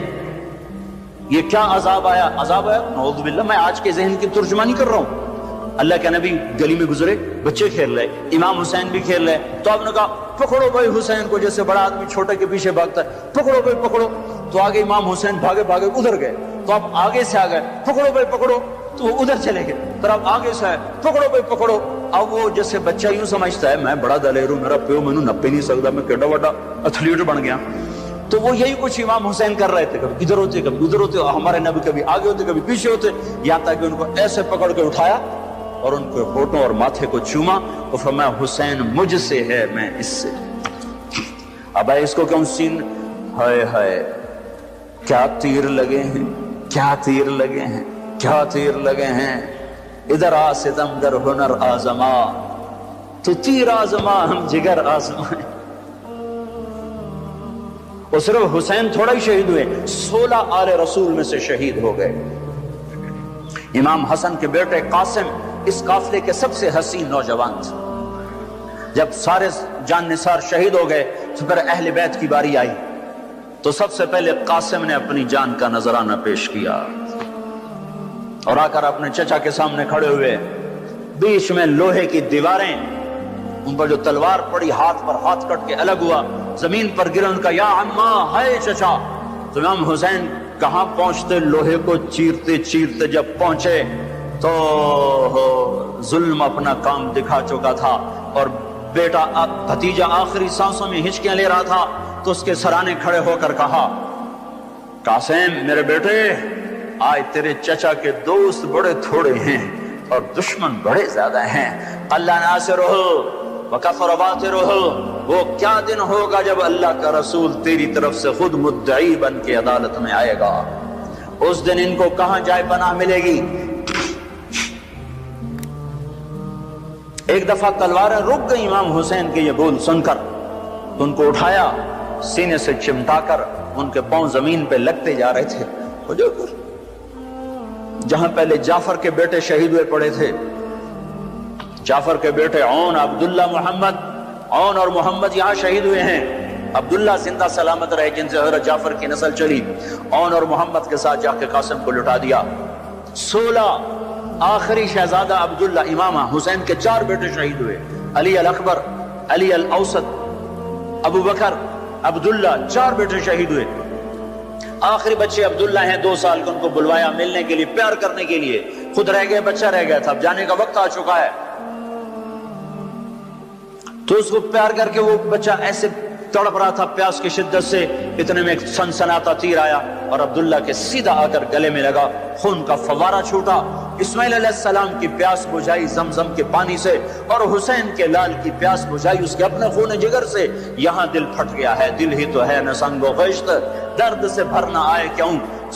یہ کیا عذاب آیا؟ نعوذ باللہ، میں آج کے ذہن کی ترجمانی کر رہا ہوں. اللہ کے نبی گلی میں گزرے، بچے کھیل رہے، امام حسین بھی کھیل رہے، تو آپ نے کہا پکڑو بھائی حسین کو، جیسے بڑا آدمی چھوٹے کے پیچھے بھاگتا ہے، پکڑو بھائی پکڑو. تو آگے امام حسین بھاگے ادھر گئے، تو آپ آگے سے آ گئے، پکڑو بھائی پکڑو، تو وہ ادھر چلے گئے. پھر آپ آگے سے آئے، پکڑو بھائی پکڑو. اب وہ جیسے بچہ یوں سمجھتا ہے میں بڑا دلیر ہوں، میرا پیو مینوں نپے نہیں سکتا، میں کیڈا بڑا ایتھلیٹ بن گیا. تو وہ یہی کچھ امام حسین کر رہے تھے، کبھی ادھر ہوتے کبھی ادھر ہوتے، ہمارے نبی کبھی آگے ہوتے کبھی پیچھے ہوتے، یہاں تک کہ ان کو ایسے پکڑ کے اٹھایا اور ان کے ہونٹوں اور ماتھے کو چوما اور فرمایا حسین مجھ سے ہے، میں اس سے. اب اس کو کیوں سین، ہائے ہائے کیا تیر لگے ہیں، کیا تیر لگے ہیں، کیا تیر لگے ہیں. ادھر آ ستم در ہنر آزما، تو تیر آزما ہم جگر آزمائیں. اور صرف حسین تھوڑا ہی شہید ہوئے، 16 آل رسول میں سے شہید ہو گئے. امام حسن کے بیٹے قاسم اس قافلے کے سب سے حسین نوجوان تھے. جب سارے جان نثار شہید ہو گئے تو پھر اہل بیت کی باری آئی تو سب سے پہلے قاسم نے اپنی جان کا نذرانہ پیش کیا اور آ کر اپنے چچا کے سامنے کھڑے ہوئے، بیچ میں لوہے کی دیواریں، ان پر جو تلوار پڑی ہاتھ پر ہاتھ کٹ کے الگ ہوا، زمین پر گرا، ان کا یا عمّا، ہائے چچا۔ تو امام حسین کہاں پہنچتے، لوہے کو چیرتے چیرتے جب پہنچے تو ظلم اپنا کام دکھا چکا تھا اور بیٹا بھتیجا آخری سانسوں میں ہچکیاں لے رہا تھا تو اس کے سرانے کھڑے ہو کر کہا، قاسم میرے بیٹے، آج تیرے چچا کے دوست بڑے تھوڑے ہیں اور دشمن بڑے زیادہ ہیں، اللہ ناصرہ وکفر باطرہ، وہ کیا دن ہوگا جب اللہ کا رسول تیری طرف سے خود مدعی بن کے عدالت میں آئے گا، اس دن ان کو کہاں جائے پناہ ملے گی۔ ایک دفعہ تلواریں رک گئی امام حسین کے یہ بول سن کر، تو ان کو اٹھایا، سینے سے چمٹا کر ان کے پاؤں زمین پہ لگتے جا رہے تھے، جہاں پہلے جعفر کے بیٹے شہید ہوئے پڑے تھے، جعفر کے بیٹے عون، عبداللہ، محمد، عون اور محمد یہاں شہید ہوئے ہیں، عبداللہ زندہ سلامت رہے جن سے حضرت جعفر کی نسل چلی، عون اور محمد کے ساتھ جا کے قاسم کو لٹا دیا۔ 16 آخری شہزادہ عبداللہ، امامہ حسین کے 4 بیٹے شہید ہوئے، علی الاکبر، علی الاوسط، ابو بکر، عبداللہ، 4 بیٹے شہید ہوئے۔ آخری بچے عبداللہ ہیں، 2 سال کا، ان کو بلوایا ملنے کے لیے، پیار کرنے کے لیے، خود رہ گئے، بچہ رہ گیا تھا، اب جانے کا وقت آ چکا ہے، تو اس کو پیار کر کے وہ بچہ ایسے تڑپ رہا تھا پیاس کی شدت سے، اتنے میں ایک سنسناتا تیر آیا اور عبداللہ کے سیدھا آ کر گلے میں لگا، خون کا فوارہ چھوٹا، اسماعیل علیہ السلام کی پیاس بجھائی زمزم کے پانی سے اور حسین کے لال کی پیاس بجھائی اس کے اپنے خون جگر سے۔ یہاں دل پھٹ گیا ہے، دل ہی تو ہے نہ سنگ و خشت، درد سے بھر نہ آئے کیوں،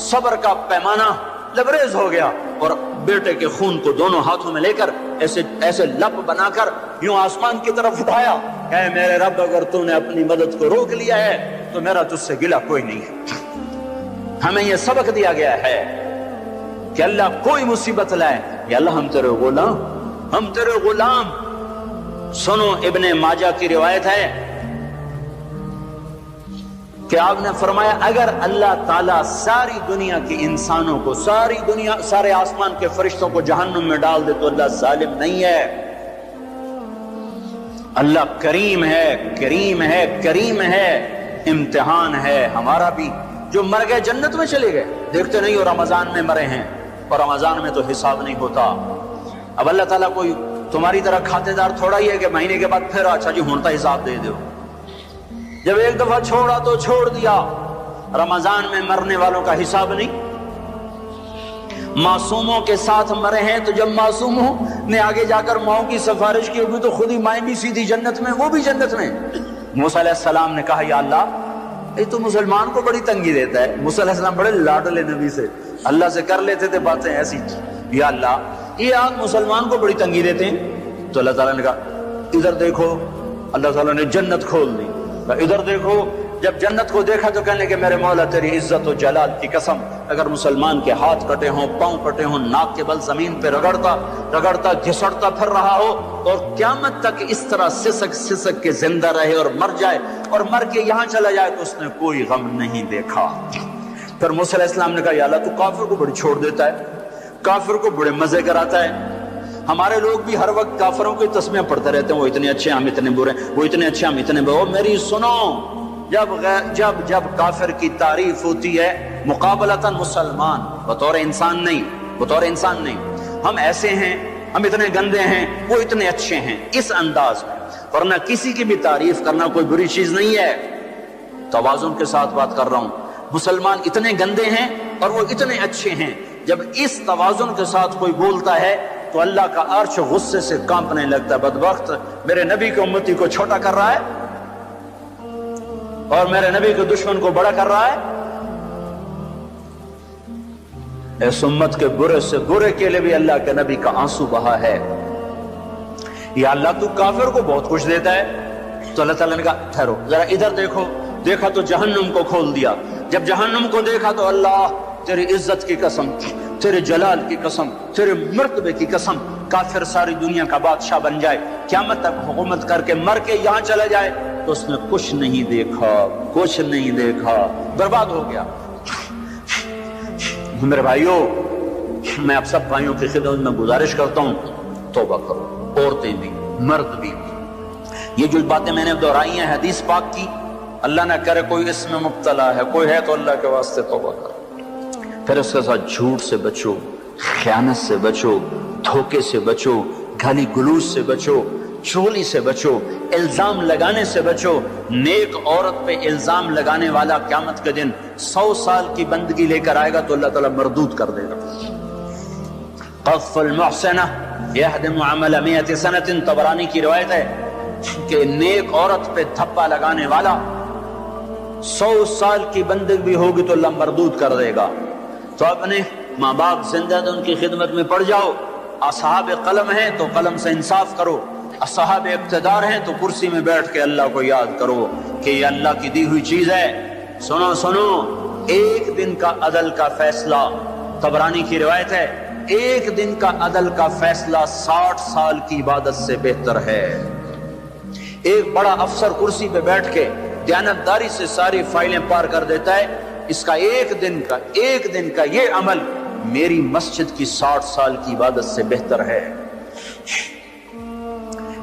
صبر کا پیمانہ لبریز ہو گیا، اور بیٹے کے خون کو دونوں ہاتھوں میں لے کر ایسے لب بنا کر یوں آسمان کی طرف اٹھایا، اے میرے رب، اگر تو نے اپنی مدد کو روک لیا ہے تو میرا تجھ سے گلہ کوئی نہیں ہے۔ ہمیں یہ سبق دیا گیا ہے کہ اللہ کوئی مصیبت لائے، یا اللہ ہم تیرے غلام، ہم تیرے غلام۔ سنو، ابن ماجہ کی روایت ہے کہ آپ نے فرمایا اگر اللہ تعالیٰ ساری دنیا کے انسانوں کو، ساری دنیا، سارے آسمان کے فرشتوں کو جہنم میں ڈال دے تو اللہ ظالم نہیں ہے، اللہ کریم ہے، کریم ہے، کریم ہے، امتحان ہے ہمارا بھی۔ جو مر گئے جنت میں چلے گئے، دیکھتے نہیں ہو رمضان میں مرے ہیں، اور رمضان میں تو حساب نہیں ہوتا۔ اب اللہ تعالیٰ کوئی تمہاری طرح کھاتے دار تھوڑا ہی ہے کہ مہینے کے بعد پھر اچھا جی ہونتا حساب دے دو۔ جب ایک دفعہ چھوڑا تو چھوڑ دیا۔ رمضان میں مرنے والوں کا حساب نہیں، معصوموں کے ساتھ مرے ہیں، تو جب معصوموں نے آگے جا کر ماؤں کی سفارش کی ہوگی تو خود ہی مائیں بھی سیدھی جنت میں، وہ بھی جنت میں۔ موسیٰ علیہ السلام نے کہا یا اللہ، یہ تو مسلمان کو بڑی تنگی دیتا ہے۔ موسیٰ علیہ السلام بڑے لاڈلے نبی سے، اللہ سے کر لیتے تھے باتیں ایسی، یا اللہ یہ آپ مسلمان کو بڑی تنگی دیتے ہیں۔ تو اللہ تعالیٰ نے کہا ادھر دیکھو، اللہ تعالیٰ نے جنت کھول دی، ادھر دیکھو۔ جب جنت کو دیکھا تو کہنے کہ میرے مولا تیری عزت و جلال کی قسم، اگر مسلمان کے ہاتھ کٹے ہوں، پاؤں کٹے ہوں، ناک کے بل زمین پہ رگڑتا رگڑتا گھسڑتا پھر رہا ہو اور قیامت تک اس طرح سسک سسک کے زندہ رہے اور مر جائے اور مر کے یہاں چلا جائے تو اس نے کوئی غم نہیں دیکھا۔ پھر موسیٰ علیہ السلام نے کہا یا اللہ تو کافر کو بڑی چھوڑ دیتا ہے، کافر کو بڑے مزے کراتا ہے۔ ہمارے لوگ بھی ہر وقت کافروں کی تسمیاں پڑھتے رہتے ہیں، وہ اتنے اچھے ہم اتنے برے، وہ اتنے اچھے ہم اتنے برے۔ میری سنو، جب کافر کی تعریف ہوتی ہے مقابلتاً مسلمان، بطور انسان نہیں، بطور انسان نہیں، ہم ایسے ہیں، ہم اتنے گندے ہیں، وہ اتنے اچھے ہیں، اس انداز میں، ورنہ کسی کی بھی تعریف کرنا کوئی بری چیز نہیں ہے۔ توازن کے ساتھ بات کر رہا ہوں، مسلمان اتنے گندے ہیں اور وہ اتنے اچھے ہیں، جب اس توازن کے ساتھ کوئی بولتا ہے تو اللہ کا عرش غصے سے کانپنے لگتا ہے۔ بدبخت میرے نبی کی امتی کو چھوٹا کر رہا ہے اور میرے نبی کے دشمن کو بڑا کر رہا ہے۔ اس امت کے برے سے برے کے لیے بھی اللہ کے نبی کا آنسو بہا ہے۔ یا اللہ تو کافر کو بہت کچھ دیتا ہے۔ تو اللہ تعالیٰ نے کہا ٹھہرو ذرا ادھر دیکھو۔ دیکھا تو جہنم کو کھول دیا۔ جب جہنم کو دیکھا تو اللہ تیری عزت کی قسم، تیرے جلال کی قسم، تیرے مرتبے کی قسم، کافر ساری دنیا کا بادشاہ بن جائے، قیامت تک حکومت کر کے مر کے یہاں چلا جائے تو اس نے کچھ نہیں دیکھا، کچھ نہیں دیکھا، برباد ہو گیا۔ میرے بھائیوں، میں آپ سب بھائیوں کی خدمت میں گزارش کرتا ہوں، توبہ کرو، عورتیں بھی، مرد بھی۔ یہ جو باتیں میں نے دہرائی ہیں حدیث پاک کی، اللہ نہ کرے کوئی اس میں مبتلا ہے، کوئی ہے تو اللہ کے واسطے توبہ کرو۔ پھر اس کے ساتھ جھوٹ سے بچو، خیانت سے بچو، دھوکے سے بچو، گالی گلوچ سے بچو، چغلی سے بچو، الزام لگانے سے بچو۔ نیک عورت پہ الزام لگانے والا قیامت کے دن 100 سال کی بندگی لے کر آئے گا تو اللہ تعالیٰ مردود کر دے گا۔ قذف المحسنہ یہدم عمل 100 سنۃ، طبرانی کی روایت ہے کہ نیک عورت پہ تھپا لگانے والا 100 سال کی بندگی بھی ہوگی تو اللہ مردود کر دے گا۔ تو اپنے ماں باپ زندہ تو ان کی خدمت میں پڑ جاؤ، اصحاب قلم ہیں تو قلم سے انصاف کرو، اصحاب اقتدار ہیں تو کرسی میں بیٹھ کے اللہ کو یاد کرو کہ یہ اللہ کی دی ہوئی چیز ہے۔ سنو سنو، ایک دن کا عدل کا فیصلہ، طبرانی کی روایت ہے، ایک دن کا عدل کا فیصلہ 60 سال کی عبادت سے بہتر ہے۔ ایک بڑا افسر کرسی پہ بیٹھ کے دیانتداری سے ساری فائلیں پار کر دیتا ہے، اس کا ایک دن کا یہ عمل میری مسجد کی 60 سال کی عبادت سے بہتر ہے۔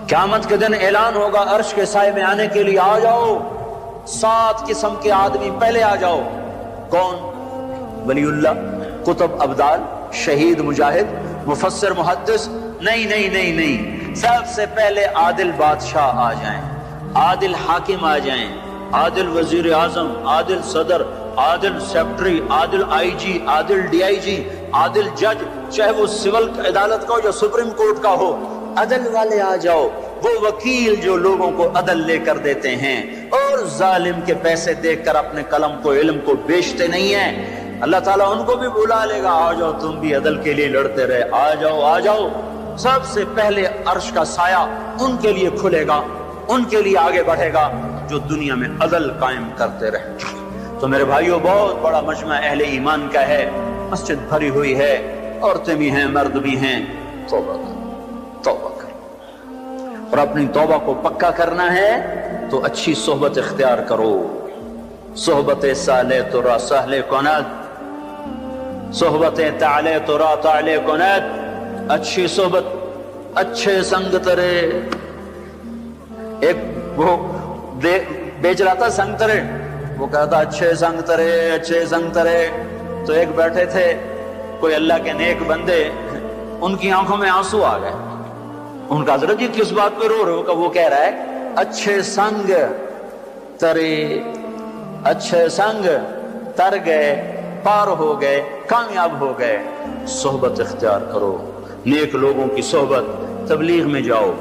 قیامت کے دن اعلان ہوگا عرش کے سائے میں آنے کے لیے آ جاؤ، 7 قسم کے آدمی پہلے آ جاؤ۔ کون؟ ولی اللہ، کتب ابدال، شہید مجاہد، مفسر محدث؟ نہیں، سب سے پہلے عادل بادشاہ آ جائیں، عادل حاکم آ جائیں، عادل وزیر اعظم، عادل صدر، عادل secretary, Adil I G, Adil D I جی، عادل جج، چاہے وہ سول عدالت کا ہو یا سپریم کورٹ کا ہو، عدل والے آ جاؤ، وہ وکیل جو لوگوں کو عدل لے کر دیتے ہیں اور ظالم کے پیسے دیکھ کر اپنے قلم کو، علم کو بیچتے نہیں ہیں، اللہ تعالیٰ ان کو بھی بلا لے گا، آ جاؤ تم بھی عدل کے لیے لڑتے رہے، آ جاؤ۔ سب سے پہلے عرش کا سایہ ان کے لیے کھلے گا، ان کے لیے آگے بڑھے گا جو دنیا میں عدل قائم کرتے رہے۔ تو میرے بھائیوں، بہت بڑا مجمع اہل ایمان کا ہے، مسجد بھری ہوئی ہے، عورتیں بھی ہیں، مرد بھی ہیں، توبہ کر اور اپنی توبہ کو پکا کرنا ہے تو اچھی صحبت اختیار کرو۔ صحبت صالح تو را سہل کند، صحبت تعلی تو را تعلی کند، اچھی صحبت، اچھے سنگ ترے۔ ایک وہ بیچ رہا تھا سنگ ترے، وہ کہتا اچھے سنگ ترے، تو ایک بیٹھے تھے کوئی اللہ کے نیک بندے، ان کی آنکھوں میں آنسو آ گئے۔ ان کا حضرت جی کس بات پہ رو رہے ہو؟ کہ وہ کہہ رہا ہے اچھے سنگ ترے، اچھے سنگ تر گئے، پار ہو گئے، کامیاب ہو گئے۔ صحبت اختیار کرو، نیک لوگوں کی صحبت۔ تبلیغ میں جاؤ،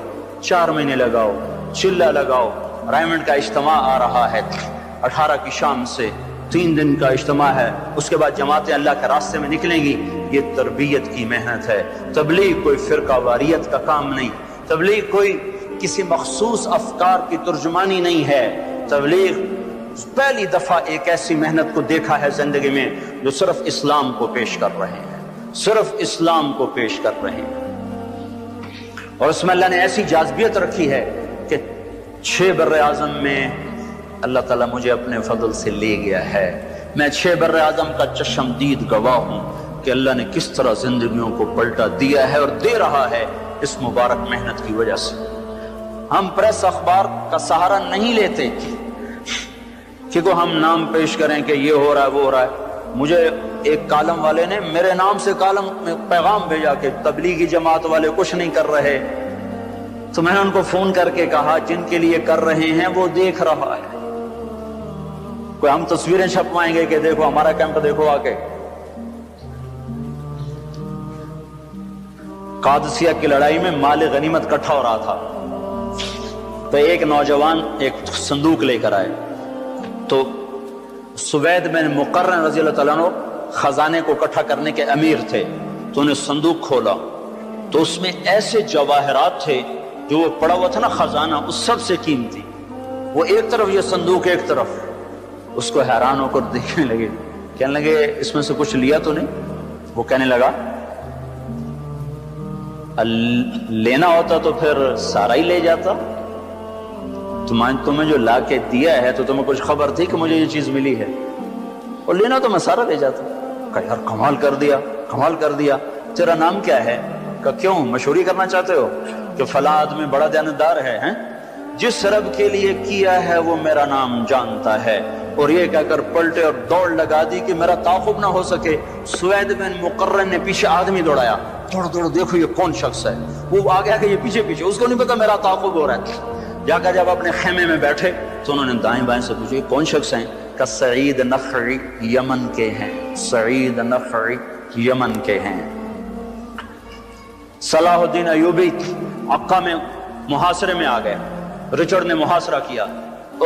4 مہینے لگاؤ، چلہ لگاؤ۔ رائمنڈ کا اجتماع آ رہا ہے 18 کی شام سے، 3 دن کا اجتماع ہے، اس کے بعد جماعتیں اللہ کے راستے میں نکلیں گی۔ یہ تربیت کی محنت ہے۔ تبلیغ کوئی فرقہ واریت کا کام نہیں، تبلیغ کوئی کسی مخصوص افکار کی ترجمانی نہیں ہے۔ تبلیغ پہلی دفعہ ایک ایسی محنت کو دیکھا ہے زندگی میں جو صرف اسلام کو پیش کر رہے ہیں، صرف اسلام کو پیش کر رہے ہیں، اور اس میں اللہ نے ایسی جاذبیت رکھی ہے کہ 6 بر اعظم میں اللہ تعالیٰ مجھے اپنے فضل سے لے گیا ہے۔ میں 6 بر اعظم کا چشمدید گواہ ہوں کہ اللہ نے کس طرح زندگیوں کو پلٹا دیا ہے اور دے رہا ہے اس مبارک محنت کی وجہ سے۔ ہم پریس اخبار کا سہارا نہیں لیتے کہ کو ہم نام پیش کریں کہ یہ ہو رہا ہے وہ ہو رہا ہے۔ مجھے ایک کالم والے نے میرے نام سے کالم میں پیغام بھیجا کہ تبلیغی جماعت والے کچھ نہیں کر رہے، تو میں نے ان کو فون کر کے کہا جن کے لیے کر رہے ہیں وہ دیکھ رہا ہے۔ کوئی ہم تصویریں چھپوائیں گے کہ دیکھو ہمارا کیمپ دیکھو آ کے۔ قادسیہ کی لڑائی میں مال غنیمت اکٹھا ہو رہا تھا، تو ایک نوجوان ایک صندوق لے کر آئے، تو سوید بن مقرن رضی اللہ تعالیٰ عنہ خزانے کو اکٹھا کرنے کے امیر تھے، تو انہیں صندوق کھولا تو اس میں ایسے جواہرات تھے جو وہ پڑا ہوا تھا نا خزانہ، اس سب سے قیمتی، وہ ایک طرف یہ صندوق ایک طرف۔ اس کو حیران ہو کر دیکھنے لگے، کہنے لگے اس میں سے کچھ لیا تو نہیں؟ وہ کہنے لگا لینا ہوتا تو پھر سارا ہی لے جاتا، تمہیں جو لا کے دیا ہے تو تمہیں کچھ خبر تھی کہ مجھے یہ چیز ملی ہے، اور لینا تو میں سارا لے جاتا۔ کہا یار کمال کر دیا، کمال کر دیا، تیرا نام کیا ہے؟ کہ کیوں مشہوری کرنا چاہتے ہو کہ فلاں آدمی بڑا دیانتدار ہے؟ جس رب کے لیے کیا ہے وہ میرا نام جانتا ہے۔ اور یہ کہہ کر پلٹے اور دوڑ لگا دی کہ میرا تعاقب نہ ہو سکے۔ سوید بن مقرن نے پیچھے آدمی دوڑایا، دوڑ دوڑ دیکھو یہ کون شخص ہے، وہ آ گیا کہ یہ پیچھے پیچھے، اس کو نہیں پتا میرا تعاقب ہو رہا ہے۔ جا کر جب اپنے خیمے میں بیٹھے تو انہوں نے دائیں بائیں سے پوچھا یہ کون شخص ہیں؟ کہ سعید نخعی یمن کے ہیں، سعید نخعی یمن کے ہیں۔ صلاح الدین ایوبی عکا میں محاصرے میں آ گئے، رچرڈ نے محاصرہ کیا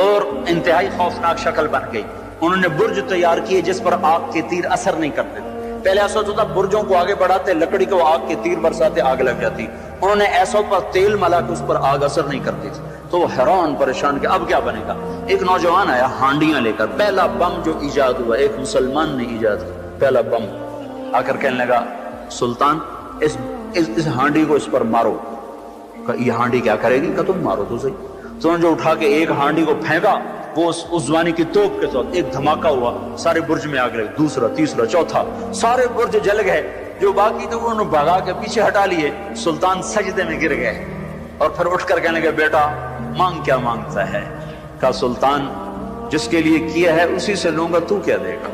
اور انتہائی خوفناک شکل بن گئی۔ انہوں نے برج تیار کیے جس پر آگ کے تیر اثر نہیں کرتے۔ پہلے ایسا ہوتا تھا برجوں کو آگے بڑھاتے، لکڑی کو آگ کے تیر برساتے، آگ لگ جاتی۔ انہوں نے ایسا پر تیل ملا کہ اس پر آگ اثر نہیں کرتی تھی، تو وہ حیران پریشان کہ اب کیا بنے گا۔ ایک نوجوان آیا ہانڈیاں لے کر، پہلا بم جو ایجاد ہوا ایک مسلمان نے ایجاد کیا، پہلا بم۔ آ کر کہنے لگا سلطان اس ہانڈی کو اس پر مارو۔ کہ یہ ہانڈی کیا کرے گی؟ کہ تم مارو تو صحیح۔ تو انہوں نے جو اٹھا کے ایک ہانڈی کو پھینکا، وہ اس زمانے کی توپ کے ساتھ ایک دھماکہ ہوا، سارے برج میں آگ لگی، دوسرا تیسرا چوتھا، سارے برج جل گئے۔ جو باقی تھے انہوں نے بھگا کے پیچھے ہٹا لیے۔ سلطان سجدے میں گر گئے اور پھر اٹھ کر کہنے لگے بیٹا مانگ کیا مانگتا ہے؟ کہا سلطان جس کے لیے کیا ہے اسی سے لوں گا، تو کیا دے گا؟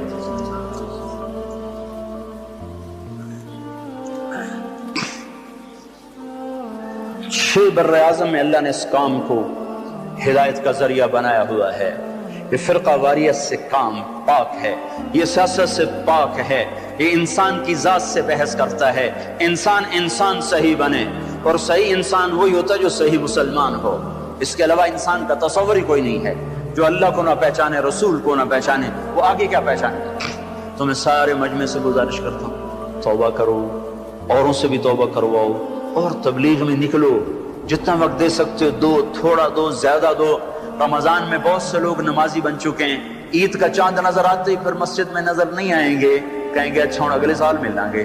چھ بر اعظم میں اللہ نے اس کام کو ہدایت کا ذریعہ بنایا ہوا ہے۔ یہ فرقہ واریت سے کام پاک ہے، یہ سیاست سے پاک ہے، یہ انسان کی ذات سے بحث کرتا ہے۔ انسان صحیح بنے، اور صحیح انسان وہی ہوتا ہے جو صحیح مسلمان ہو۔ اس کے علاوہ انسان کا تصور ہی کوئی نہیں ہے۔ جو اللہ کو نہ پہچانے، رسول کو نہ پہچانے، وہ آگے کیا پہچانے؟ تو میں سارے مجمع سے گزارش کرتا ہوں توبہ کرو، اوروں سے بھی توبہ کرواؤ، اور تبلیغ میں نکلو، جتنا وقت دے سکتے ہو دو، تھوڑا دو، زیادہ دو۔ رمضان میں بہت سے لوگ نمازی بن چکے ہیں، عید کا چاند نظر آتے ہی پھر مسجد میں نظر نہیں آئیں گے، کہیں گے اچھا اگلے سال ملیں گے۔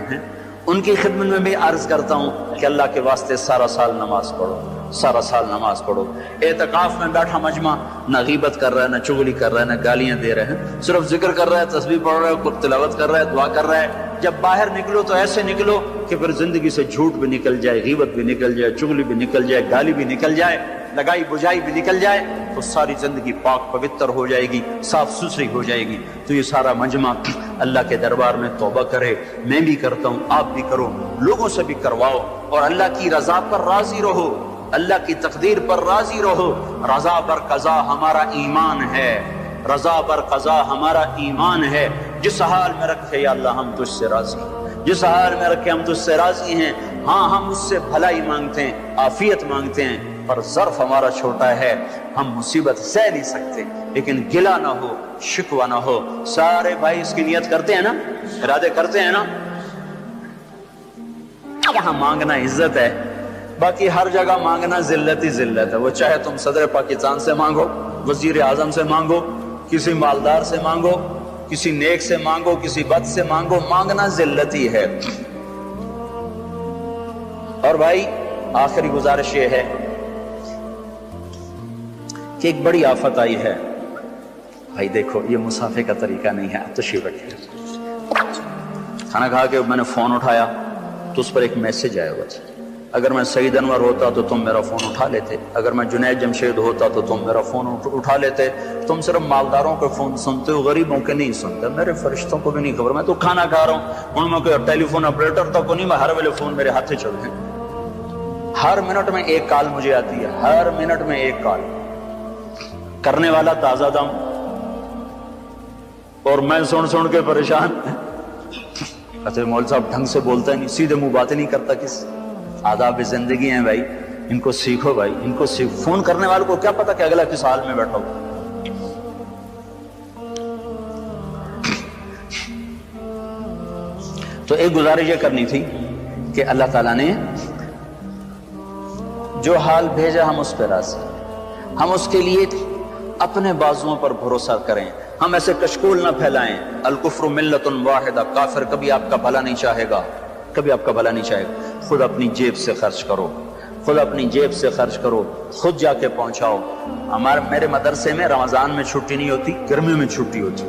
ان کی خدمت میں بھی عرض کرتا ہوں کہ اللہ کے واسطے سارا سال نماز پڑھو، سارا سال نماز پڑھو۔ اعتکاف میں بیٹھا مجمع نہ غیبت کر رہا ہے، نہ چغلی کر رہا ہے، نہ گالیاں دے رہے ہیں، صرف ذکر کر رہا ہے، تسبیح پڑھ رہا ہے، تلاوت کر رہا ہے، دعا کر رہا ہے۔ جب باہر نکلو تو ایسے نکلو کہ پھر زندگی سے جھوٹ بھی نکل جائے، غیبت بھی نکل جائے، چغلی بھی نکل جائے، گالی بھی نکل جائے، لگائی بجائی بھی نکل جائے، تو ساری زندگی پاک پوتر ہو جائے گی، صاف ستھری ہو جائے گی۔ تو یہ سارا مجمع اللہ کے دربار میں توبہ کرے، میں بھی کرتا ہوں، آپ بھی کرو، لوگوں سے بھی کرواؤ، اور اللہ کی رضا پر راضی رہو، اللہ کی تقدیر پر راضی رہو۔ رضا بر قضا ہمارا ایمان ہے، رضا بر قضا ہمارا ایمان ہے۔ جس حال میں رکھے یا اللہ ہم تجھ سے راضی ہیں، جس حال میں رکھے ہم تجھ سے راضی ہیں۔ ہاں ہم اس سے بھلائی مانگتے ہیں، عافیت مانگتے ہیں، پر ظرف ہمارا چھوٹا ہے، ہم مصیبت سہ نہیں سکتے، لیکن گلہ نہ ہو، شکوہ نہ ہو۔ سارے بھائی اس کی نیت کرتے ہیں نا، ارادے کرتے ہیں نا۔ یہاں مانگنا عزت ہے، باقی ہر جگہ مانگنا ذلت ہی ذلت ہے۔ وہ چاہے تم صدر پاکستان سے مانگو، وزیر اعظم سے مانگو، کسی مالدار سے مانگو، کسی نیک سے مانگو، کسی بد سے مانگو، مانگنا ذلت ہی ہے۔ اور بھائی آخری گزارش یہ ہے کہ ایک بڑی آفت آئی ہے۔ بھائی دیکھو یہ مسافے کا طریقہ نہیں ہے، آپ تشریف رکھیے۔ کھانا کھا کے میں نے فون اٹھایا تو اس پر ایک میسج آیا ہوا تھا، اگر میں سعید انور ہوتا تو تم میرا فون اٹھا لیتے، اگر میں جنید جمشید ہوتا تو تم میرا فون اٹھا لیتے، تم صرف مالداروں کے فون سنتے ہو، غریبوں کے نہیں سنتے، میرے فرشتوں کو بھی نہیں خبر، میں تو کھانا کھا رہا ہوں، ان میں کوئی ٹیلی فون آپریٹر تک کو نہیں، میں ہر ویلے فون میرے ہاتھ سے چل رہے ہیں، ہر منٹ میں ایک کال مجھے آتی ہے، ہر منٹ میں ایک کال، کرنے والا تازہ دم، اور میں سن کے پریشان۔ کہتے مول صاحب ڈھنگ سے بولتا ہے نہیں، سیدھے منہ باتیں نہیں کرتا، کس آداب زندگی ہیں بھائی، ان کو سیکھو بھائی، ان کو فون کرنے والوں کو کیا پتا کہ اگلا کس حال میں بیٹھا ہو۔ تو ایک گزارش یہ کرنی تھی کہ اللہ تعالیٰ نے جو حال بھیجا ہم اس پہ راضی، ہم اس کے لیے اپنے بازوؤں پر بھروسہ کریں. ہم ایسے کشکول نہ پھیلائیں. الکفر ملت واحدہ، کافر کبھی آپ کا بھلا نہیں چاہے گا، کبھی آپ کا بھلا نہیں چاہے گا. خود اپنی جیب سے خرچ کرو، خود اپنی جیب سے خرچ کرو، خود جا کے پہنچاؤ. میرے مدرسے میں رمضان میں چھٹی نہیں ہوتی، گرمیوں میں چھٹی ہوتی.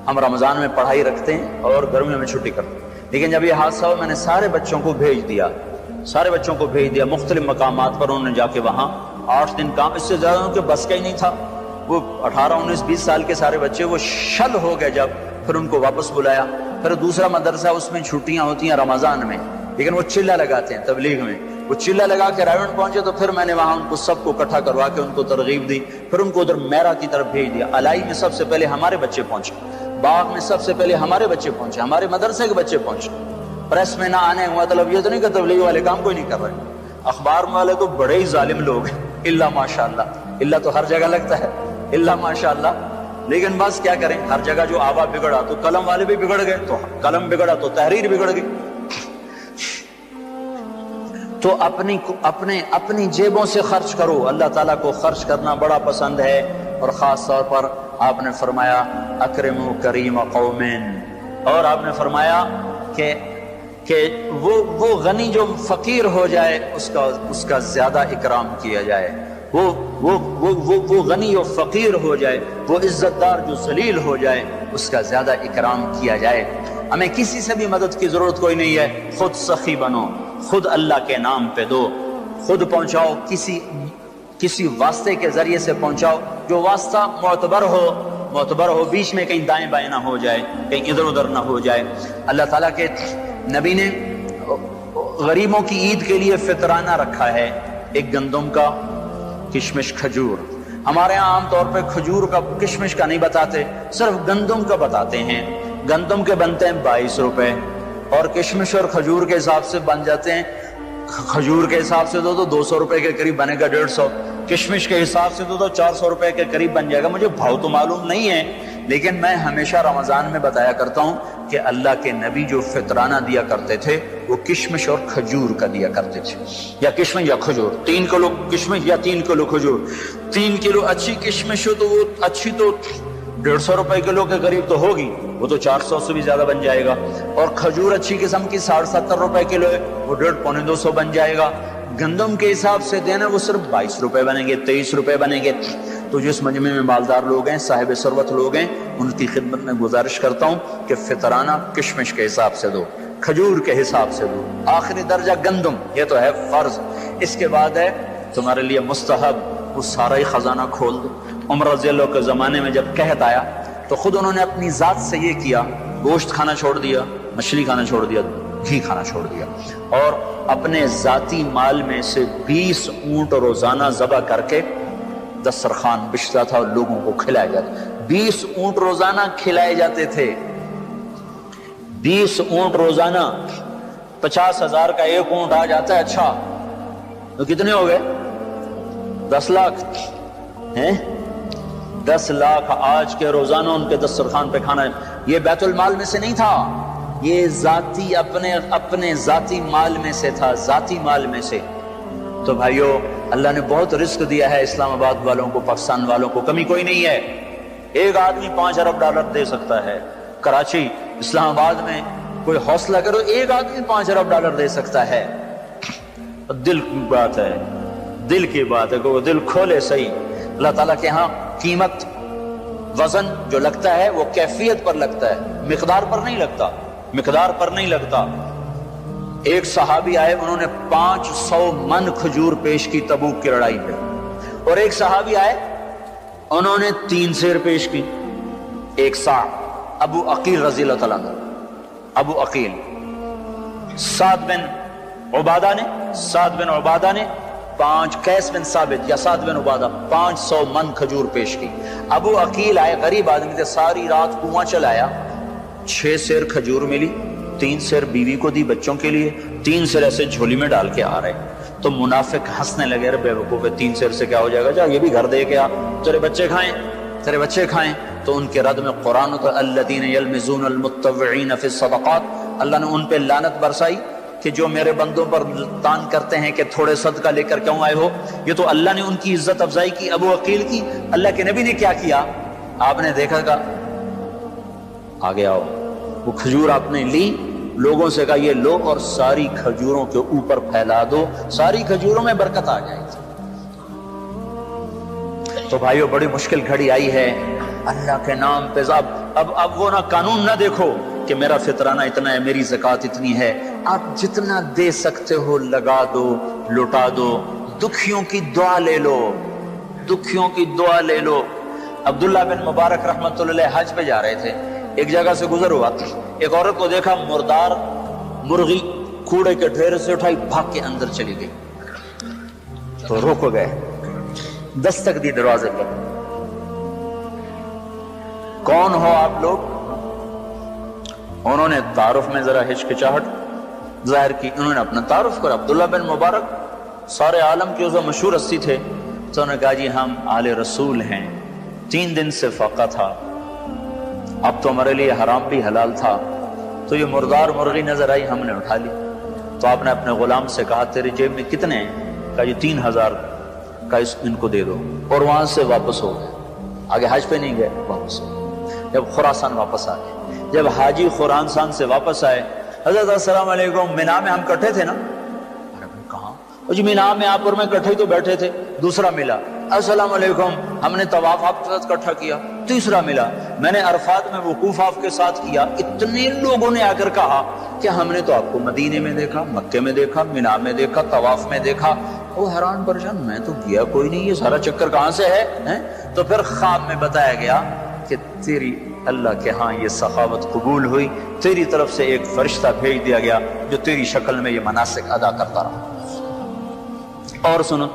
ہم رمضان میں پڑھائی رکھتے ہیں اور گرمیوں میں چھٹی کرتے ہیں. لیکن جب یہ حادثہ ہوا میں نے سارے بچوں کو بھیج دیا مختلف مقامات پر. انہوں نے جا کے وہاں 8 دن کام، اس سے زیادہ ان کے بس کا ہی نہیں تھا. وہ 18 19 20 سال کے سارے بچے وہ شل ہو گئے. جب پھر ان کو واپس بلایا. پھر دوسرا مدرسہ، اس میں چھٹیاں ہوتی ہیں رمضان میں، لیکن وہ چلہ لگاتے ہیں تبلیغ میں. وہ چلہ لگا کے رائیونڈ پہنچے تو پھر میں نے وہاں ان کو سب کو اکٹھا کروا کے ان کو ترغیب دی. پھر ان کو ادھر میرا کی طرف بھیج دیا. الائی میں سب سے پہلے ہمارے بچے پہنچے، باغ میں سب سے پہلے ہمارے بچے پہنچے، ہمارے مدرسے کے بچے پہنچے. پریس میں نہ آنے کا مطلب یہ تو نہیں کہ تبلیغ والے کام کوئی نہیں کر رہے. اخبار والے تو بڑے ہی ظالم لوگ ہیں، اللہ ماشاء اللہ. اللہ تو ہر جگہ لگتا ہے، اللہ ماشاء اللہ. لیکن بس کیا کریں، ہر جگہ جو آوا بگڑا تو قلم والے بھی بگڑ گئے، تو قلم بگڑا تو تحریر بگڑ گئی. تو اپنی جیبوں سے خرچ کرو. اللہ تعالیٰ کو خرچ کرنا بڑا پسند ہے. اور خاص طور پر آپ نے فرمایا اکرموا کریم قومین، اور آپ نے فرمایا کہ وہ غنی جو فقیر ہو جائے اس کا زیادہ اکرام کیا جائے. وہ غنی جو فقیر ہو جائے، وہ عزت دار جو ذلیل ہو جائے، اس کا زیادہ اکرام کیا جائے. ہمیں کسی سے بھی مدد کی ضرورت کوئی نہیں ہے. خود سخی بنو، خود اللہ کے نام پہ دو، خود پہنچاؤ. کسی واسطے کے ذریعے سے پہنچاؤ، جو واسطہ معتبر ہو، بیچ میں کہیں دائیں بائیں نہ ہو جائے، کہیں ادھر ادھر نہ ہو جائے. اللہ تعالیٰ کے نبی نے غریبوں کی عید کے لیے فطرانہ رکھا ہے، ایک گندم کا، کشمش، کھجور. ہمارے ہاں عام طور پہ کھجور کا، کشمش کا نہیں بتاتے، صرف گندم کا بتاتے ہیں. گندم کے بنتے ہیں 22 روپے، اور کشمش اور کھجور کے حساب سے بن جاتے ہیں. کھجور کے حساب سے تو 200 روپے کے قریب بنے گا، 150. کشمش کے حساب سے تو 400 روپے کے قریب بن جائے گا. مجھے بھاؤ تو معلوم نہیں ہے، لیکن میں ہمیشہ رمضان میں بتایا کرتا ہوں کہ اللہ کے نبی جو فطرانہ دیا کرتے تھے وہ کشمش اور کھجور کا دیا کرتے تھے، یا کشمش یا کھجور. 3 کلو کشمش یا 3 کلو کھجور. 3 کلو اچھی کشمش ہو تو وہ اچھی تو 150 روپے کلو کے قریب تو ہوگی، وہ تو 400 سے بھی زیادہ بن جائے گا. اور کھجور اچھی قسم کی 70 روپے کلو ہے، وہ 150 پونے 200 بن جائے گا. گندم کے حساب سے دینا وہ صرف 22 روپے بنیں گے، 23 روپے بنیں گے. تو جس مجمع میں مالدار لوگ ہیں، صاحب ثروت لوگ ہیں، ان کی خدمت میں گزارش کرتا ہوں کہ فطرانہ کشمش کے حساب سے دو، کھجور کے حساب سے دو. آخری درجہ گندم، یہ تو ہے فرض. اس کے بعد ہے تمہارے لیے مستحب، وہ سارا ہی خزانہ کھول دو. عمر رضی اللہ کے زمانے میں جب قحط آیا تو خود انہوں نے اپنی ذات سے یہ کیا، گوشت کھانا چھوڑ دیا، مچھلی کھانا چھوڑ دیا، گھی کھانا چھوڑ دیا، اور اپنے ذاتی مال میں سے 20 اونٹ روزانہ ذبح کر کے دسترخوان بچھتا تھا اور لوگوں کو کھلایا جاتا. 20 اونٹ روزانہ کھلائے جاتے تھے. 20 اونٹ روزانہ، 50,000 کا ایک اونٹ آ جاتا ہے. اچھا تو کتنے ہو گئے؟ 10 لاکھ ہیں. 10 لاکھ آج کے روزانہ ان کے دسترخوان پہ کھانا. یہ بیت المال میں سے نہیں تھا، یہ ذاتی اپنے ذاتی مال میں سے تھا، ذاتی مال میں سے. تو بھائیو، اللہ نے بہت رزق دیا ہے اسلام آباد والوں کو، پاکستان والوں کو، کمی کوئی نہیں ہے. ایک آدمی 5 ارب ڈالر دے سکتا ہے. کراچی، اسلام آباد میں کوئی حوصلہ کرو، ایک آدمی 5 ارب ڈالر دے سکتا ہے. دل کی بات ہے، دل کی بات ہے کہ وہ دل کھولے صحیح. اللہ تعالیٰ کے ہاں قیمت، وزن جو لگتا ہے وہ کیفیت پر لگتا ہے، مقدار پر نہیں لگتا، مقدار پر نہیں لگتا. ایک صحابی آئے، انہوں نے 500 من کھجور پیش کی تبوک کی لڑائی پہ. اور ایک صحابی آئے، انہوں نے 3 سیر پیش کی. ایک سا ابو عقیل رضی اللہ تعالیٰ عنہ، ابو عقیل، سعد بن عبادہ نے 5، قیس بن ثابت یا سعد بن عبادہ 500 من کھجور پیش کی. ابو عقیل آئے، غریب آدمی تھے، ساری رات کنواں چلایا، 6 سیر کھجور ملی، 3 سیر بیوی کو دی بچوں کے لیے، 3 سیر ایسے جھولی میں ڈال کے آ رہے. تو منافق ہنسنے لگے، بے وقوف، 3 سیر سے کیا ہو جائے گا، جا یہ بھی گھر دے کے آ، تیرے بچے کھائیں. تو ان کے رد میں قرآن الذین یلمزون المتطوعین فی الصدقات، اللہ نے ان پہ لعنت برسائی کہ جو میرے بندوں پر تان کرتے ہیں کہ تھوڑے صدقہ لے کر کیوں آئے ہو؟ یہ تو اللہ نے ان کی عزت افزائی کی، ابو عقیل کی۔ اللہ کے نبی نے کیا کیا؟ آپ نے دیکھا کہ آگے آؤ، وہ کھجور آپ نے لی، لوگوں سے کہا یہ لو اور ساری کھجوروں کے اوپر پھیلا دو، ساری کھجوروں میں برکت آ جائے گی۔ تو بھائیو بڑی مشکل گھڑی آئی ہے، اللہ کے نام پہ اب وہ نہ قانون نہ دیکھو کہ میرا فطرانہ اتنا ہے، میری زکوٰۃ اتنی ہے، آپ جتنا دے سکتے ہو لگا دو، لٹا دو، دکھیوں کی دعا لے لو، دکھیوں کی دعا لے لو۔ عبداللہ بن مبارک رحمۃ اللہ علیہ حج پہ جا رہے تھے، ایک جگہ سے گزر ہوا، ایک عورت کو دیکھا مردار مرغی کوڑے کے ڈھیر سے اٹھائی، بھاگ کے اندر چلی گئی، تو رک گئے، دستک دی دروازے پر، کون ہو آپ لوگ؟ انہوں نے تعارف میں ذرا ہچکچاہٹ ظاہر کی، انہوں نے اپنا تعارف کرا، عبداللہ بن مبارک سارے عالم کے جو مشہور ہستی تھے، تو انہوں نے کہا جی ہم آل رسول ہیں، 3 دن سے فاقہ تھا، اب تو ہمارے لیے حرام بھی حلال تھا، تو یہ مردار مرغی نظر آئی، ہم نے اٹھا لی۔ تو آپ نے اپنے غلام سے کہا تیرے جیب میں کتنے ہیں؟ کہا یہ 3000 کا، ان کو دے دو، اور وہاں سے واپس ہو گئے، آگے حج پہ نہیں گئے، واپس ہو گئے۔ جب خراسان واپس آ گئے، جب حاجی خراسان سے واپس آئے، حضرت السلام علیکم، مینا میں ہم کٹھے تھے نا؟ کہاں؟ جی مینا میں آپ اور میں کٹھے تو بیٹھے تھے۔ دوسرا ملا، السلام علیکم، ہم نے طواف آپ کے ساتھ کٹھا کیا۔ تیسرا ملا، میں نے عرفات میں وقوف آپ کے ساتھ کیا۔ اتنے لوگوں نے آ کر کہا کہ ہم نے تو آپ کو مدینے میں دیکھا، مکے میں دیکھا، مینا میں دیکھا، طواف میں دیکھا۔ وہ حیران پریشان، میں تو گیا کوئی نہیں، یہ سارا چکر کہاں سے ہے؟ تو پھر خواب میں بتایا گیا کہ تیری اللہ کے ہاں یہ سخاوت قبول ہوئی، تیری طرف سے ایک فرشتہ بھیج دیا گیا جو تیری شکل میں یہ مناسک ادا کرتا رہا۔ اور سنو،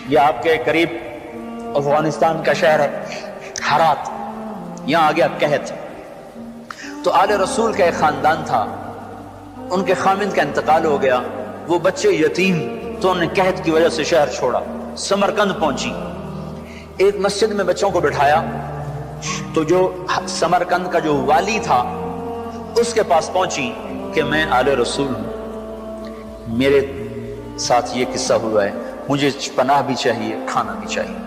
یہ آپ کے قریب افغانستان کا شہر ہے ہرات، یہاں آ گیا قحط۔ تو آل رسول کا ایک خاندان تھا، ان کے خامند کا انتقال ہو گیا، وہ بچے یتیم، تو انہوں نے قحط کی وجہ سے شہر چھوڑا، سمرقند پہنچی۔ ایک مسجد میں بچوں کو بٹھایا، تو جو سمرقند کا جو والی تھا اس کے پاس پہنچی کہ میں آل رسول ہوں، میرے ساتھ یہ قصہ ہوا ہے، مجھے پناہ بھی چاہیے، کھانا بھی چاہیے۔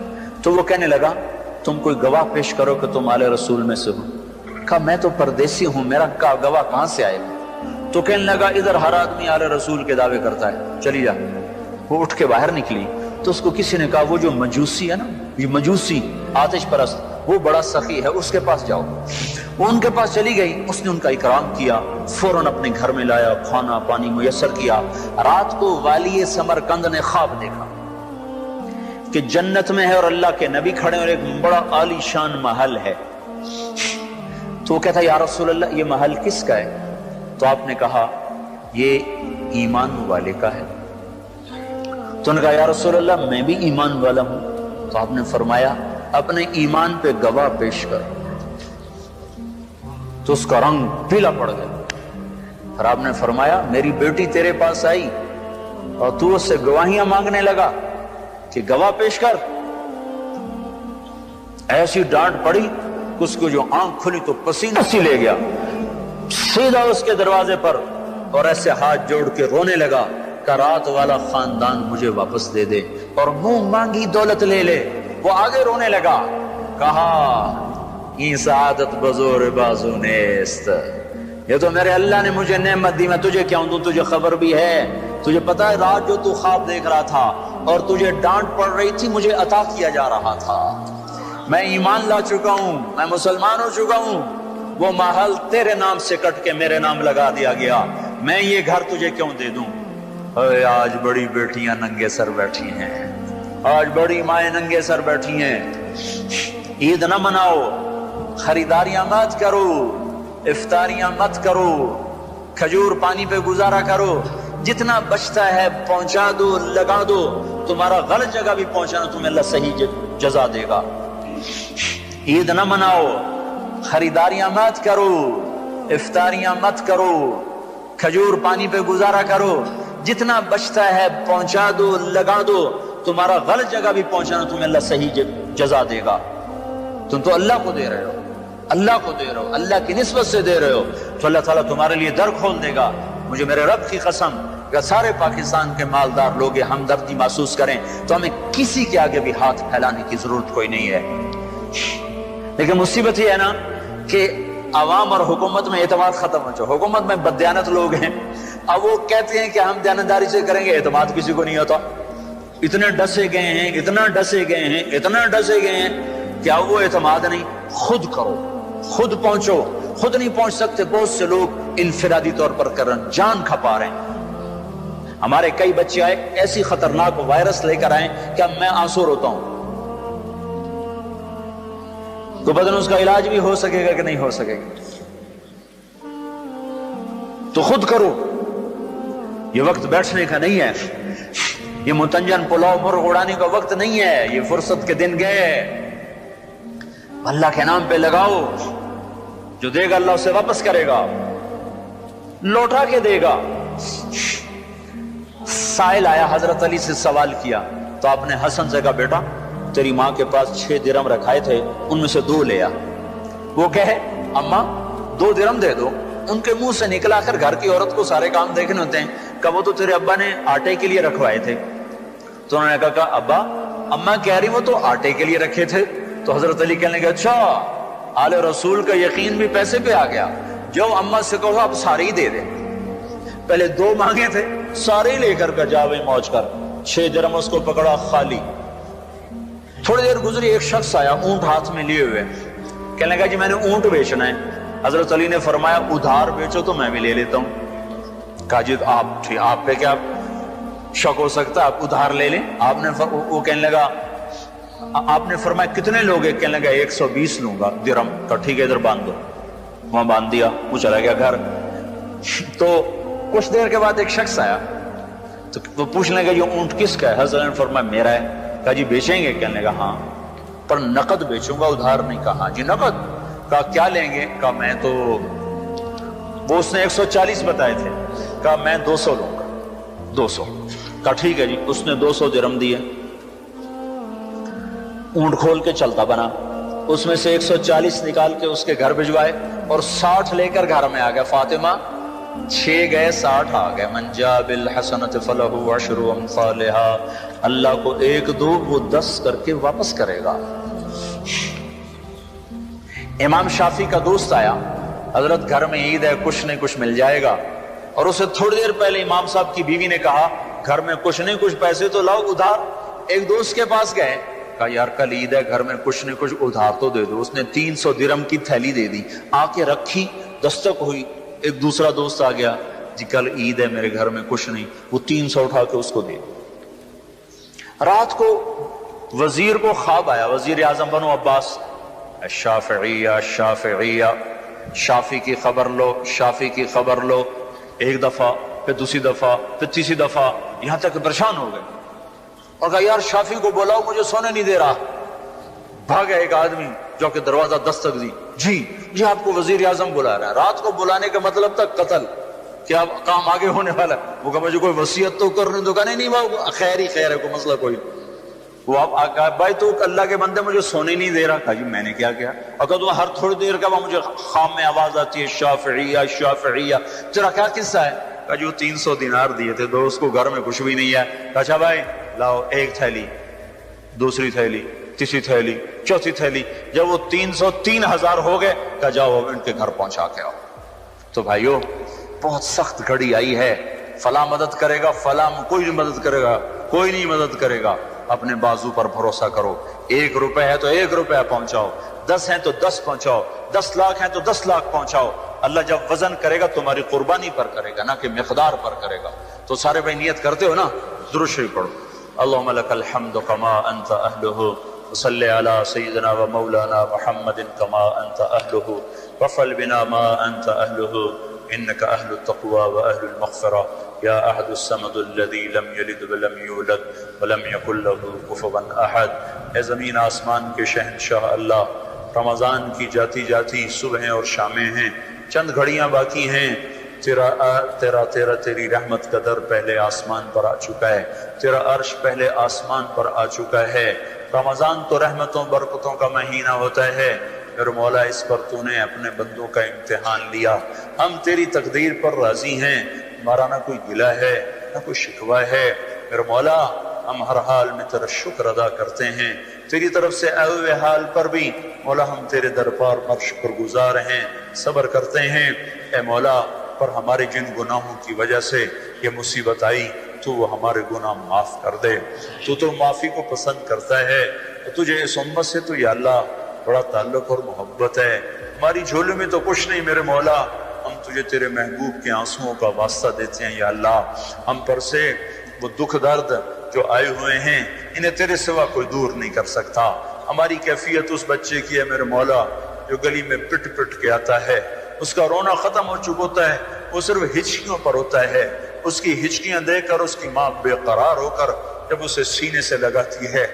تو وہ کہنے لگا تم کوئی گواہ پیش کرو کہ تم آل رسول میں سے ہو۔ کہا میں تو پردیسی ہوں، میرا گواہ کہاں سے آئے گا؟ تو کہنے لگا ادھر ہر آدمی آل رسول کے دعوے کرتا ہے، چلی جا۔ وہ اٹھ کے باہر نکلی تو اس کو کسی نے کہا وہ جو مجوسی ہے نا، یہ مجوسی آتش پرست، وہ بڑا سخی ہے، اس کے پاس جاؤ۔ وہ ان کے پاس چلی گئی، اس نے ان کا اکرام کیا، فوراً اپنے گھر میں لایا، کھانا پانی میسر کیا۔ رات کو والی سمرقند نے خواب دیکھا کہ جنت میں ہے اور اللہ کے نبی کھڑے اور ایک بڑا عالی شان محل ہے۔ تو وہ کہتا یا رسول اللہ یہ محل کس کا ہے؟ تو آپ نے کہا یہ ایمان والے کا ہے۔ تو انہوں نے کہا یا رسول اللہ میں بھی ایمان والا ہوں۔ تو آپ نے فرمایا اپنے ایمان پہ گواہ پیش کر۔ تو اس کا رنگ پیلا پڑ گیا، اور آپ نے فرمایا میری بیٹی تیرے پاس آئی اور تو اس سے گواہیاں مانگنے لگا کہ گواہ پیش کر۔ ایسی ڈانٹ پڑی کہ اس کو جو آنکھ کھلی تو پسینہ سی لے گیا، سیدھا اس کے دروازے پر اور ایسے ہاتھ جوڑ کے رونے لگا کہ رات والا خاندان مجھے واپس دے دے اور منہ مانگی دولت لے لے۔ وہ آگے رونے لگا، کہا یہ سعادت بزور بازو نیست، یہ تو میرے اللہ نے مجھے نعمت دی، میں تجھے کیا دوں؟ تجھے خبر بھی ہے، تجھے پتا ہے رات جو تو خواب دیکھ رہا تھا اور تجھے ڈانٹ پڑ رہی تھی، مجھے عطا کیا جا رہا تھا، میں ایمان لا چکا ہوں، میں مسلمان ہو چکا ہوں، وہ محل تیرے نام سے کٹ کے میرے نام لگا دیا گیا، میں یہ گھر تجھے کیوں دے دوں؟ آج بڑی بیٹیاں ننگے سر بیٹھی ہیں، آج بڑی مائیں ننگے سر بیٹھی ہیں، عید نہ مناؤ، خریداریاں مت کرو، افطاریاں مت کرو، کھجور پانی پہ گزارا کرو، جتنا بچتا ہے پہنچا دو، لگا دو، تمہارا غلط جگہ بھی پہنچانا تمہیں اللہ صحیح جزا دے گا۔ عید نہ مناؤ، خریداریاں مت کرو، افطاریاں مت کرو، کھجور پانی پہ گزارا کرو، جتنا بچتا ہے پہنچا دو، لگا دو، تمہارا غلط جگہ بھی پہنچانا تمہیں اللہ صحیح جزا دے گا۔ تم تو اللہ کو دے رہے ہو، اللہ کو دے رہے ہو، اللہ کی نسبت سے دے رہے ہو، تو اللہ تعالیٰ تمہارے لیے در کھول دے گا۔ مجھے میرے رب کی قسم، اگر سارے پاکستان کے مالدار لوگ یہ ہمدردی محسوس کریں تو ہمیں کسی کے آگے بھی ہاتھ پھیلانے کی ضرورت کوئی نہیں ہے۔ لیکن مصیبت یہ ہے نا کہ عوام اور حکومت میں اعتماد ختم ہو چکا۔ حکومت میں بددیانت لوگ ہیں، اب وہ کہتے ہیں کہ ہم دیانتداری سے کریں گے، اعتماد کسی کو نہیں ہوتا۔ اتنے ڈسے گئے ہیں، اتنا ڈسے گئے ہیں، اتنا ڈسے گئے ہیں کہ اب وہ اعتماد نہیں، خود کرو، خود پہنچو۔ خود نہیں پہنچ سکتے، بہت سے لوگ انفرادی طور پر کر رہے ہیں، جان کھپا رہے ہیں۔ ہمارے کئی بچے آئے ایسی خطرناک وائرس لے کر آئے کہ اب میں آنسو روتا ہوں، تو بدن اس کا علاج بھی ہو سکے گا کہ نہیں ہو سکے گا؟ تو خود کرو، یہ وقت بیٹھنے کا نہیں ہے، یہ متنجن پلاؤ مرغ اڑانے کا وقت نہیں ہے، یہ فرصت کے دن گئے۔ اللہ کے نام پہ لگاؤ، جو دے گا اللہ اسے واپس کرے گا، لوٹا کے دے گا۔ سائل آیا، حضرت علی سے سوال کیا تو آپ نے حسن سے کہا بیٹا تیری ماں کے پاس 6 درم رکھائے تھے، ان میں سے 2 لے آ۔ وہ کہے اماں 2 درم دے دو، ان کے منہ سے نکلا کر گھر کی عورت کو سارے کام دیکھنے ہوتے ہیں، کہ وہ تو تیرے ابا نے آٹے کے لیے رکھوائے تھے۔ تو انہوں نے کہا ابا اماں کہہ رہی وہ تو آٹے کے لیے رکھے تھے۔ تو حضرت علی کہنے لگے اچھا، آل رسول کا یقین بھی پیسے پہ آ گیا، جو اماں سے کہو اب سارے ہی دے دیں۔ پہلے 2 مانگے تھے، سارے ہی لے کر جاوے موج کر، 6 درم اس کو پکڑا خالی۔ تھوڑی دیر گزری، ایک شخص آیا اونٹ ہاتھ میں لیے ہوئے، کہنے لگا جی میں نے اونٹ بیچنا ہے۔ حضرت علی نے فرمایا ادھار بیچو تو میں بھی لے لیتا ہوں۔ کہا جی آپ پہ کیا شک ہو سکتا ہے، آپ ادھار لے لیں۔ وہ کہنے لگا، آپ نے فرمایا کتنے لوگ ہیں؟ کہنے لگا 120 لوں گا درم۔ کہا ٹھیک ہے ادھر باندھ دو، وہاں باندھ دیا، وہ چلا گیا گھر۔ تو کچھ دیر کے بعد ایک شخص آیا تو وہ پوچھنے لگا یہ اونٹ کس کا ہے؟ حضرت نے فرمایا میرا ہے۔ کہا جی بیچیں گے؟ کہنے لگا ہاں، پر نقد بیچوں گا، ادھار نہیں۔ کہا ہاں جی نقد۔ کہا کیا لیں گے؟ کہا میں تو، وہ اس نے 140 بتائے تھے، کہا میں 200 لوں گا، 200۔ کہا ٹھیک ہے جی، اس نے 200 درم دیے، اونٹ کھول کے چلتا بنا، اس میں سے 140 نکال کے اس کے گھر بھجوائے اور 60 لے کر گھر میں آ گیا۔ فاطمہ 6 گئے 60 آ گئے۔ من جاء بالحسنۃ فلہ عشر امثالها، اللہ کو 1 دو وہ 10 کر کے واپس کرے گا۔ امام شافعی کا دوست آیا، حضرت گھر میں عید ہے، کچھ نہیں کچھ مل جائے گا، اور اسے تھوڑی دیر پہلے امام صاحب کی بیوی نے کہا گھر میں کچھ نہیں کچھ پیسے تو لاؤ ادھار۔ ایک دوست کے پاس گئے، کہا یار کل عید ہے، گھر میں کچھ نہیں کچھ ادھار تو دے دو۔ اس نے 300 درم کی تھیلی دے دی، آ کے رکھی، دستک ہوئی، ایک دوسرا دوست آ گیا، جی کل عید ہے میرے گھر میں کچھ نہیں، وہ 300 اٹھا کے اس کو دے دی۔ رات کو وزیر کو خواب آیا، وزیر اعظم بنو عباس، الشافعیہ الشافعیہ، شافی کی خبر لو، شافی کی خبر لو۔ ایک دفعہ، پھر دوسری دفعہ، پھر تیسری دفعہ، یہاں تک کہ پریشان ہو گئے اور کہا یار شافی کو بلاؤ، مجھے سونے نہیں دے رہا۔ بھاگا ایک آدمی جو کہ دروازہ دستک دی، جی آپ کو وزیر اعظم بلا رہا ہے۔ رات کو بلانے کا مطلب تھا قتل، کیا کام آگے ہونے والا ہے؟ وہ کہا مجھے کوئی وصیت تو کرنے دو۔ کہا نہیں وہ خیر ہی خیر ہے، کوئی مسئلہ کوئی۔ وہ آپ کہا بھائی تو اللہ کے بندے مجھے سونے نہیں دے رہا۔ کہا جی میں نے کیا کیا؟ اور کہا تو ہر تھوڑی دیر کا مجھے خام میں آواز آتی ہے شافعیہ شافعیہ، تیرا کیا قصہ ہے؟ کہا جو 300 دینار دیے تھے دوست کو، گھر میں کچھ بھی نہیں ہے۔ کہا اچھا بھائی لاؤ، ایک تھیلی، دوسری تھیلی، تیسری تھیلی، چوتھی تھیلی۔ جب وہ 300 3000 ہو گئے، کہا جاؤ ان کے گھر پہنچا کے آؤ۔ تو بھائیو بہت سخت گھڑی آئی ہے، فلاں مدد کرے گا، فلاں کوئی نہیں مدد کرے گا، کوئی نہیں مدد کرے گا۔ اپنے بازو پر بھروسہ کرو، 1 روپے ہے تو 1 روپیہ پہنچاؤ، 10 ہیں تو 10 پہنچاؤ، 10 لاکھ ہیں تو 10 لاکھ پہنچاؤ۔ اللہ جب وزن کرے گا تمہاری قربانی پر کرے گا، نہ کہ مقدار پر کرے گا۔ تو سارے بھائی نیت کرتے ہو نا؟ درود شریف پڑھو۔ اللہم لک الحمد کما انت اہلہ، وصلی علی سیدنا و مولانا محمد کما انت اہلہ، وفعل بنا ما انت اہلہ، انک اہل التقوی و اہل المغفرہ، یا احد الصمد الذی لم یلد ولم یولد ولم یکن لہ کفوا احد۔ اے زمین آسمان کے شہنشاہ اللہ، رمضان کی جاتی جاتی صبحیں اور شامیں ہیں، چند گھڑیاں باقی ہیں، تیری رحمت کا در پہلے آسمان پر آ چکا ہے، تیرا عرش پہلے آسمان پر آ چکا ہے۔ رمضان تو رحمتوں برکتوں کا مہینہ ہوتا ہے، میرے مولا اس پر تو نے اپنے بندوں کا امتحان لیا، ہم تیری تقدیر پر راضی ہیں، ہمارا نہ کوئی گلہ ہے نہ کوئی شکوہ ہے۔ میرے مولا ہم ہر حال میں تیرا شکر ادا کرتے ہیں، تیری طرف سے آئے ہوئے حال پر بھی مولا ہم تیرے دربار پر شکر گزار ہیں، صبر کرتے ہیں۔ اے مولا پر ہمارے جن گناہوں کی وجہ سے یہ مصیبت آئی تو وہ ہمارے گناہ معاف کر دے، تو معافی کو پسند کرتا ہے۔ تجھے اس امت سے تو یا اللہ بڑا تعلق اور محبت ہے، ہماری جھولے میں تو کچھ نہیں میرے مولا، ہم تجھے تیرے محبوب کے آنسوؤں کا واسطہ دیتے ہیں یا اللہ، ہم پر سے وہ دکھ درد جو آئے ہوئے ہیں انہیں تیرے سوا کوئی دور نہیں کر سکتا۔ ہماری کیفیت اس بچے کی ہے میرے مولا جو گلی میں پٹ پٹ کے آتا ہے، اس کا رونا ختم ہو چکا ہوتا ہے، وہ صرف ہچکیوں پر ہوتا ہے، اس کی ہچکیاں دیکھ کر اس کی ماں بے قرار ہو کر جب اسے سینے سے لگاتی ہے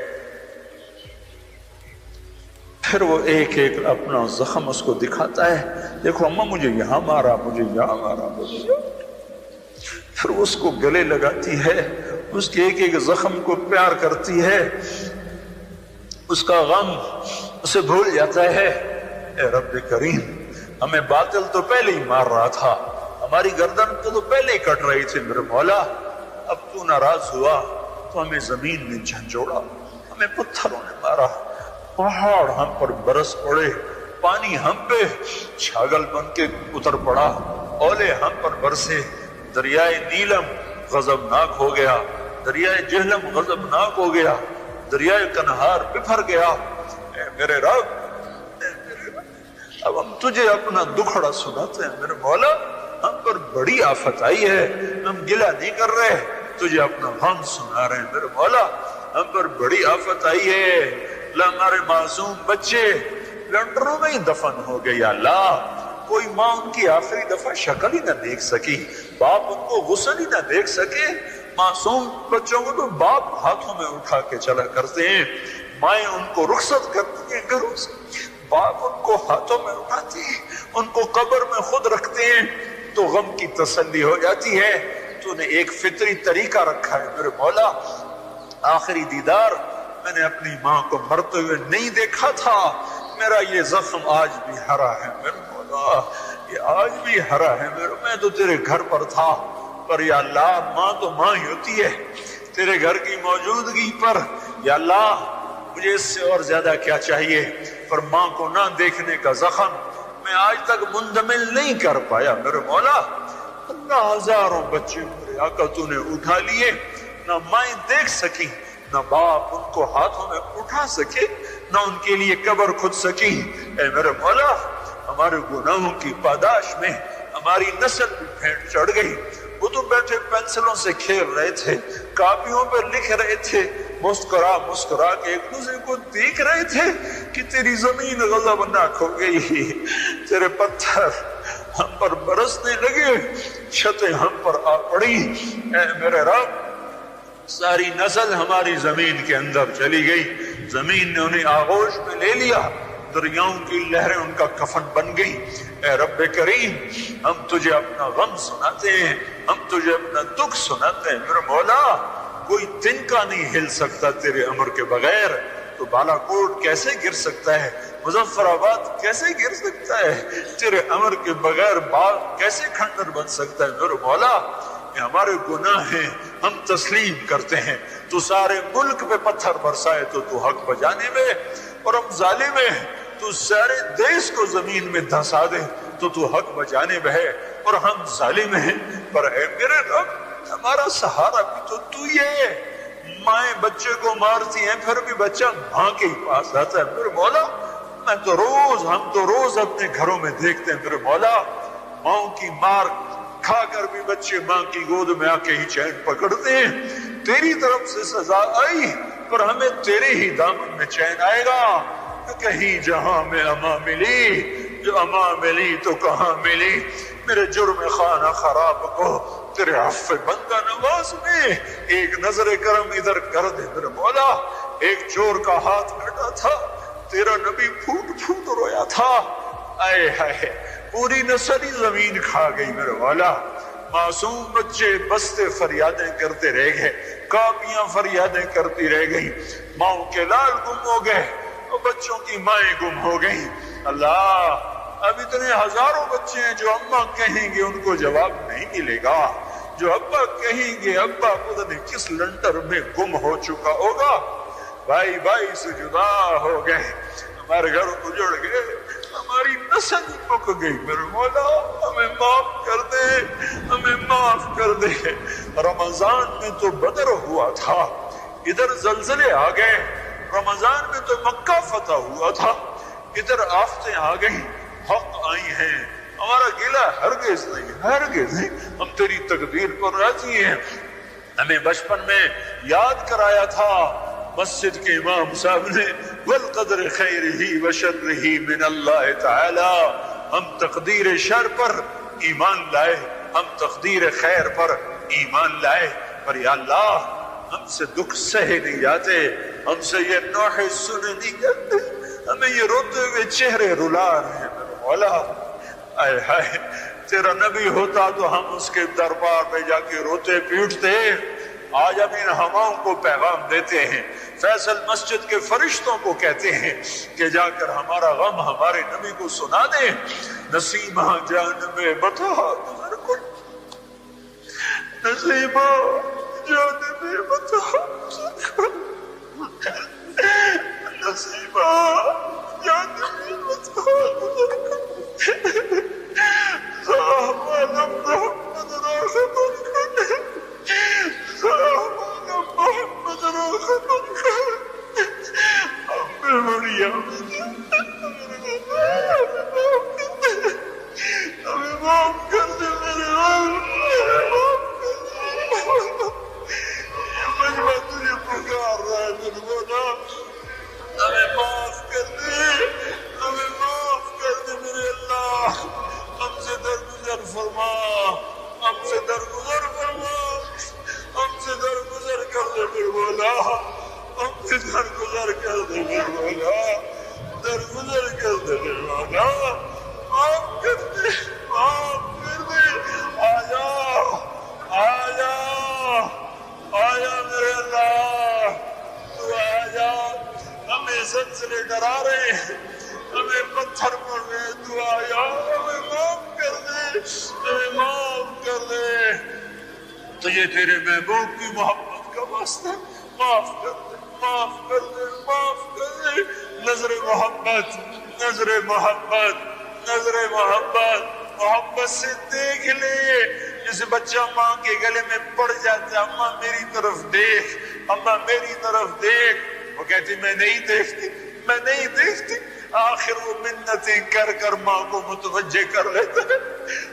پھر وہ ایک ایک اپنا زخم اس کو دکھاتا ہے، دیکھو اماں مجھے یہاں مارا، مجھے یہاں مارا، پھر اس کو گلے لگاتی ہے، اس کے ایک ایک زخم کو پیار کرتی ہے، اس کا غم اسے بھول جاتا ہے۔ اے رب کریم ہمیں باطل تو پہلے ہی مار رہا تھا، ہماری گردن تو پہلے ہی کٹ رہی تھی میرے مولا، اب تو ناراض ہوا تو ہمیں زمین میں جھنجھوڑا، ہمیں پتھروں نے مارا، پہاڑ ہم پر برس پڑے، پانی ہم پہ چھاگل بن کے اتر پڑا، اولے ہم پر برسے، دریائے نیلم غضبناک ہو گیا، دریائے جہلم غضبناک ہو گیا، دریائے کنہار بفر گیا۔ اے میرے رب اب ہم تجھے اپنا دکھڑا سناتے ہیں میرے مولا، ہم پر بڑی آفت آئی ہے، ہم گلہ نہیں کر رہے، تجھے اپنا غم سنا رہے ہیں میرے مولا، ہم پر بڑی آفت آئی ہے، ہمارے معصوم بچے لنڈروں میں ہی دفن ہو گئے یا اللہ، کوئی ماں ان کی آخری دفعہ شکل ہی نہ دیکھ سکی، باپ ان کو غسل ہی نہ دیکھ سکے، معصوم بچوں کو تو باپ ہاتھوں میں اٹھا کے چلا کرتے ہیں، مائیں ان کو رخصت کرتی ہیں گھروں سے، باپ ان کو ہاتھوں میں اٹھاتی ہیں، ان کو قبر میں خود رکھتے ہیں تو غم کی تسلی ہو جاتی ہے۔ تو نے ایک فطری طریقہ رکھا ہے میرے مولا، آخری دیدار میں نے اپنی ماں کو مرتے ہوئے نہیں دیکھا تھا، میرا یہ زخم آج بھی ہرا ہے میرے مولا، یہ آج بھی ہرا ہے میرے، میں تو تیرے گھر پر تھا پر یا اللہ ماں تو ماں ہی ہوتی ہے، تیرے گھر کی موجودگی پر یا اللہ مجھے اس سے اور زیادہ کیا چاہیے، پر ماں کو نہ دیکھنے کا زخم میں آج تک منجمل نہیں کر پایا میرے مولا، نہ ہزاروں بچے میرے آقا تو نے اٹھا لیے، نہ مائیں دیکھ سکی، نہ باپ ان کو ہاتھوں میں اٹھا سکے، نہ ان کے لیے قبر کھود سکی۔ اے میرے مولا ہمارے گناہوں کی پاداش میں ہماری نسل بھی پھینٹ چڑھ گئی، وہ تو بیٹھے پینسلوں سے کھیل رہے تھے، کاپیوں پر لکھ رہے تھے، مسکرا مسکرا کے ایک دوسرے کو دیکھ رہے تھے کہ تیری زمین غضبناک ہو گئی، تیرے پتھر ہم پر برسنے لگے، چھتیں ہم پر آ پڑی۔ اے میرے رب ساری نسل ہماری زمین کے اندر چلی گئی، زمین نے انہیں آغوش میں لے لیا، دریاؤں کی لہریں ان کا کفن بن گئی۔ اے رب کریم ہم تجھے اپنا غم سناتے ہیں، ہم تجھے اپنا دکھ سناتے ہیں میرے مولا، کوئی تنکا نہیں ہل سکتا تیرے امر کے بغیر، تو بالا کوٹ کیسے گر سکتا ہے، مظفر آباد کیسے گر سکتا ہے، تیرے امر کے بغیر باغ کیسے کھنڈر بن سکتا ہے میرے مولا، یہ ہمارے گناہ ہیں، ہم تسلیم کرتے ہیں، تو سارے ملک پہ پتھر برسائے تو حق بجانے میں، اور ہم ظالم ہیں، تو سارے دیش کو زمین میں دھسا دے تو حق بجانے میں ہے، اور ہم ظالم ہیں، پر اے میرے رب ہمارا سہارا بھی تو ہی ہے، مائیں بچے کو مارتی ہیں پھر بھی بچہ ماں کے ہی پاس آتا ہے میرے مولا، ہم تو روز اپنے گھروں میں دیکھتے ہیں میرے مولا، ماں کی مار کھا کر بھی بچے ماں کی گود میں آ کے ہی چین پکڑتے ہیں، تیری طرف سے سزا آئی پر ہمیں تیرے ہی دامن میں چین آئے گا، کہیں جہاں میں اما ملی، جو اما ملی تو کہاں ملی، میرے جرم خانہ خراب کو تیرے عفو بندہ نواز میں ایک نظر کرم ادھر کر دے میرے مولا، ایک چور کا ہاتھ کٹا تھا، تیرا نبی پھوٹ پھوٹ رویا تھا، آئے ہائے پوری نسل ہی زمین کھا گئی میرے مولا، معصوم بچے بستے فریادیں کرتے رہ گئے، کاپیاں فریادیں کرتی رہ گئی، ماؤں کے لال گم ہو گئے، بچوں کی مائیں گم ہو گئی، اللہ اب اتنے ہزاروں بچے ہیں جو اماں کہیں گے ان کو جواب نہیں ملے گا، جو ابا کہیں گے ابا پتہ نہیں کس لنٹر میں گم ہو چکا ہوگا، بھائی بھائی سے جدا ہو گئے، ہمارے گھر اجڑ گئے، ہماری نسل مک گئی، میرے مولا ہمیں معاف کر دے، ہمیں معاف کر دے۔ رمضان میں تو بدر ہوا تھا، ادھر زلزلے آ گئے، رمضان میں تو مکہ فتح ہوا تھا، ادھر آفتیں آ گئی، حق آئی ہیں، ہمارا گلہ ہرگز نہیں، ہرگز نہیں، ہم تیری تقدیر پر راضی ہیں۔ ہمیں بچپن میں یاد کرایا تھا مسجد کے امام صاحب نے، والقدر خیرہ وشرہ من اللہ تعالی، ہم تقدیر شر پر ایمان لائے، ہم تقدیر خیر پر ایمان لائے، پر یا اللہ ہم سے دکھ سہے نہیں جاتے، ہم سے یہ نوحے سنے نہیں جاتے، ہمیں یہ روتے ہوئے چہرے رلا رہے ہیں۔ میرے مولا آئے ہائے، تیرا نبی ہوتا تو ہم اس کے دربار میں جا کے روتے پیٹتے۔ آج ہم ان ہواؤں کو پیغام دیتے ہیں، فیصل مسجد کے فرشتوں کو کہتے ہیں کہ جا کر ہمارا غم ہمارے نبی کو سنا دیں۔ نسیمہ جانب بتا گزر کن، نسیمہ جانب بتا گزر کن، نسیمہ جانب بتا گزر کن، صحابہ محمد راغب کن، صحابہ محمد راغب کن، ہمیں مریم ہمیں معاف کر دے، میرے مجمع تجھے پکار رہا ہے، میرے مولا ہمیں معاف کر دے، ہمیں معاف کر دے میرے اللہ، ہم سے درگزر فرما، ہم سے درگزر فرما، ہم سے درگزر کر دے میرے مولا، ہم سے درگزر کر دے میرے مولا، درگزر کر دے میرے مولا، معاف کر دے، معاف کر دے، آجا آجا آجا میرے اللہ، تو آجا، ہمیں زلزلے ڈرا رہے ہیں، ہمیں پتھر پڑ رہے، تو آیا ہمیں معاف کر دے، ہمیں معاف کر دے، تجھے تیرے محبوب کی محبت کا واسطہ معاف کر دے، معاف کر دے، معاف کر دے، نظر محبت، نظر محبت، نظر محبت، محبت سے دیکھ لے، جیسے بچہ ماں کے گلے میں پڑ جاتا ہے، اماں میری طرف دیکھ، اماں میری طرف دیکھ، وہ کہتی میں نہیں دیکھتی، میں نہیں دیکھتی، آخر وہ منتیں کر کر ماں کو متوجہ کر لیتا ہے۔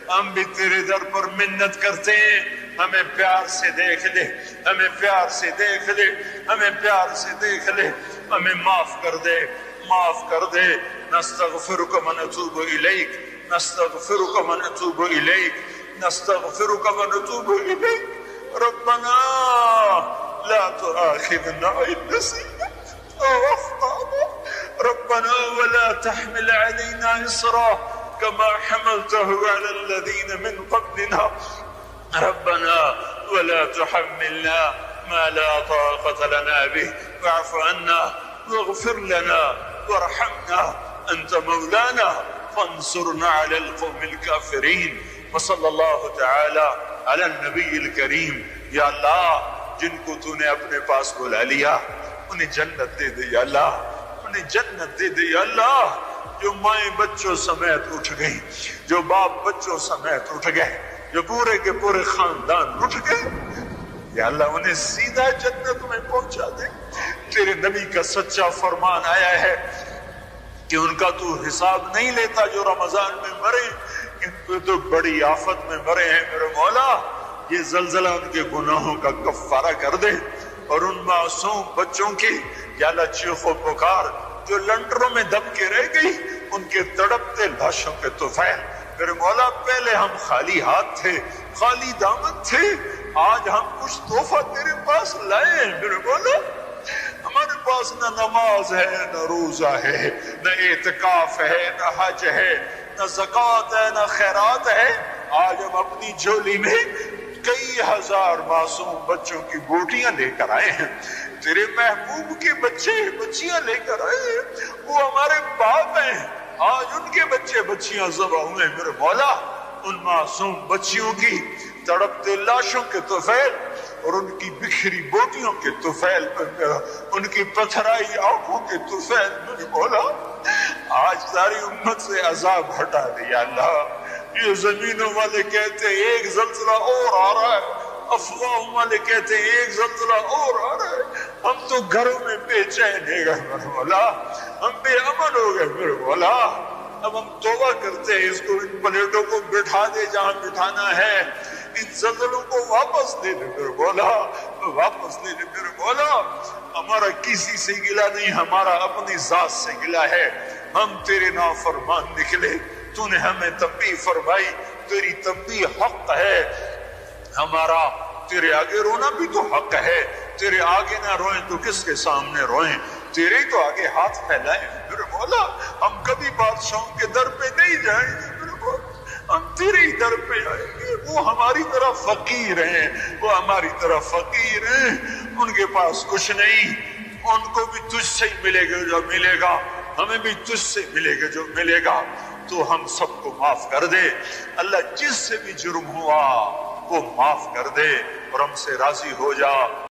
ہم بھی تیرے در پر منت کرتے ہیں، ہمیں پیار سے دیکھ لے، ہمیں پیار سے دیکھ لے، ہمیں پیار سے دیکھ لے، ہمیں معاف کر دے، معاف کر دے۔ نستغفرک ونتوب الیک، نستغفرک ونتوب الیک، نستغفرک ونتوب الیک، ربنا لا تؤاخذنا ان نسینا او اخطأنا، ربنا ولا تحمل علينا إصرا كما حملته على الذين من قبلنا، ربنا ولا تحملنا ما لا طاقة لنا به، واعف عنا واغفر لنا وارحمنا أنت مولانا فانصرنا على القوم الكافرين۔ وصلى الله تعالى على النبي الكريم۔ یا اللہ جن کو تو نے اپنے پاس بلا لیا انہیں جنت دے دے یا اللہ، انہیں جنت دے دے یا اللہ، جو مائیں بچوں سمیت اٹھ گئی، جو باپ بچوں سمیت اٹھ گئے، جو پورے کے پورے خاندان اٹھ گئے، یا اللہ انہیں سیدھا جنت میں پہنچا دے۔ تیرے نبی کا سچا فرمان آیا ہے کہ ان کا تو حساب نہیں لیتا جو رمضان میں مرے، ان کو تو بڑی آفت میں مرے ہیں، میرے مولا یہ زلزلہ ان کے گناہوں کا کفارہ کر دے، اور ان معصوم بچوں کی یا اللہ چیخ و پکار جو لنٹروں میں دب کے رہ گئی، ان کے تڑپتے لاشوں کے طفیل، میرے مولا پہلے ہم خالی ہاتھ تھے، خالی دامن تھے، آج ہم کچھ تحفہ تیرے پاس لائے ہیں میرے مولا۔ ہمارے پاس نہ نماز ہے، نہ روزہ ہے، نہ اعتکاف ہے، نہ حج ہے، نہ زکوٰۃ ہے، نہ خیرات ہے، آج ہم اپنی جھولی میں کئی ہزار معصوم بچوں کی بوٹیاں لے کر آئے ہیں، تیرے محبوب کے بچے بچیاں لے کر آئے ہیں، وہ ہمارے باپ ہیں، آج ان کے بچے بچیاں ذبح ہوئے ہیں میرے مولا، ان معصوم بچیوں کی تڑپتے لاشوں کے طفیل اور ان کی بکھری بوٹیوں کے طفیل پر ان کی پتھرائی آنکھوں کے طفیل میں بولا آج ساری امت سے عذاب ہٹا دیا اللہ۔ یہ زمینوں والے کہتے ہیں ایک زلزلہ اور آ رہا ہے، افواہوں والے کہتے ہیں ایک زلزلہ اور آ رہا ہے، ہم تو گھروں میں بے چین ہے گئے میرے مولا، ہم بے امن ہو گئے میرے مولا۔ اب ہم توبہ کرتے ہیں، اس کو ان پلیٹوں کو بٹھا دے جہاں بٹھانا ہے، ان زلزلوں کو واپس دے دے میرے مولا، واپس دے دے میرے مولا۔ ہمارا کسی سے گلہ نہیں، ہمارا اپنی ذات سے گلہ ہے، ہم تیرے نافرمان نکلے، تو نے ہمیں تنبیہ فرمائی، تیری تنبیہ حق ہے، ہمارا تیرے آگے رونا بھی تو حق ہے، تیرے آگے نہ روئیں تو کس کے سامنے روئیں، تیرے تو آگے ہاتھ پھیلائیں میرے مولا۔ ہم کبھی بادشاہوں کے در پہ نہیں جائیں گے میرے مولا، ہم تیرے ہی در پہ آئیں گے۔ وہ ہماری طرح فقیر ہیں، وہ ہماری طرح فقیر ہیں، ان کے پاس کچھ نہیں، ان کو بھی تجھ سے ہی ملے گا جو ملے گا، ہمیں بھی تجھ سے ملے گا جو ملے گا۔ تو ہم سب کو معاف کر دے اللہ، جس سے بھی جرم ہوا وہ معاف کر دے اور ہم سے راضی ہو جا۔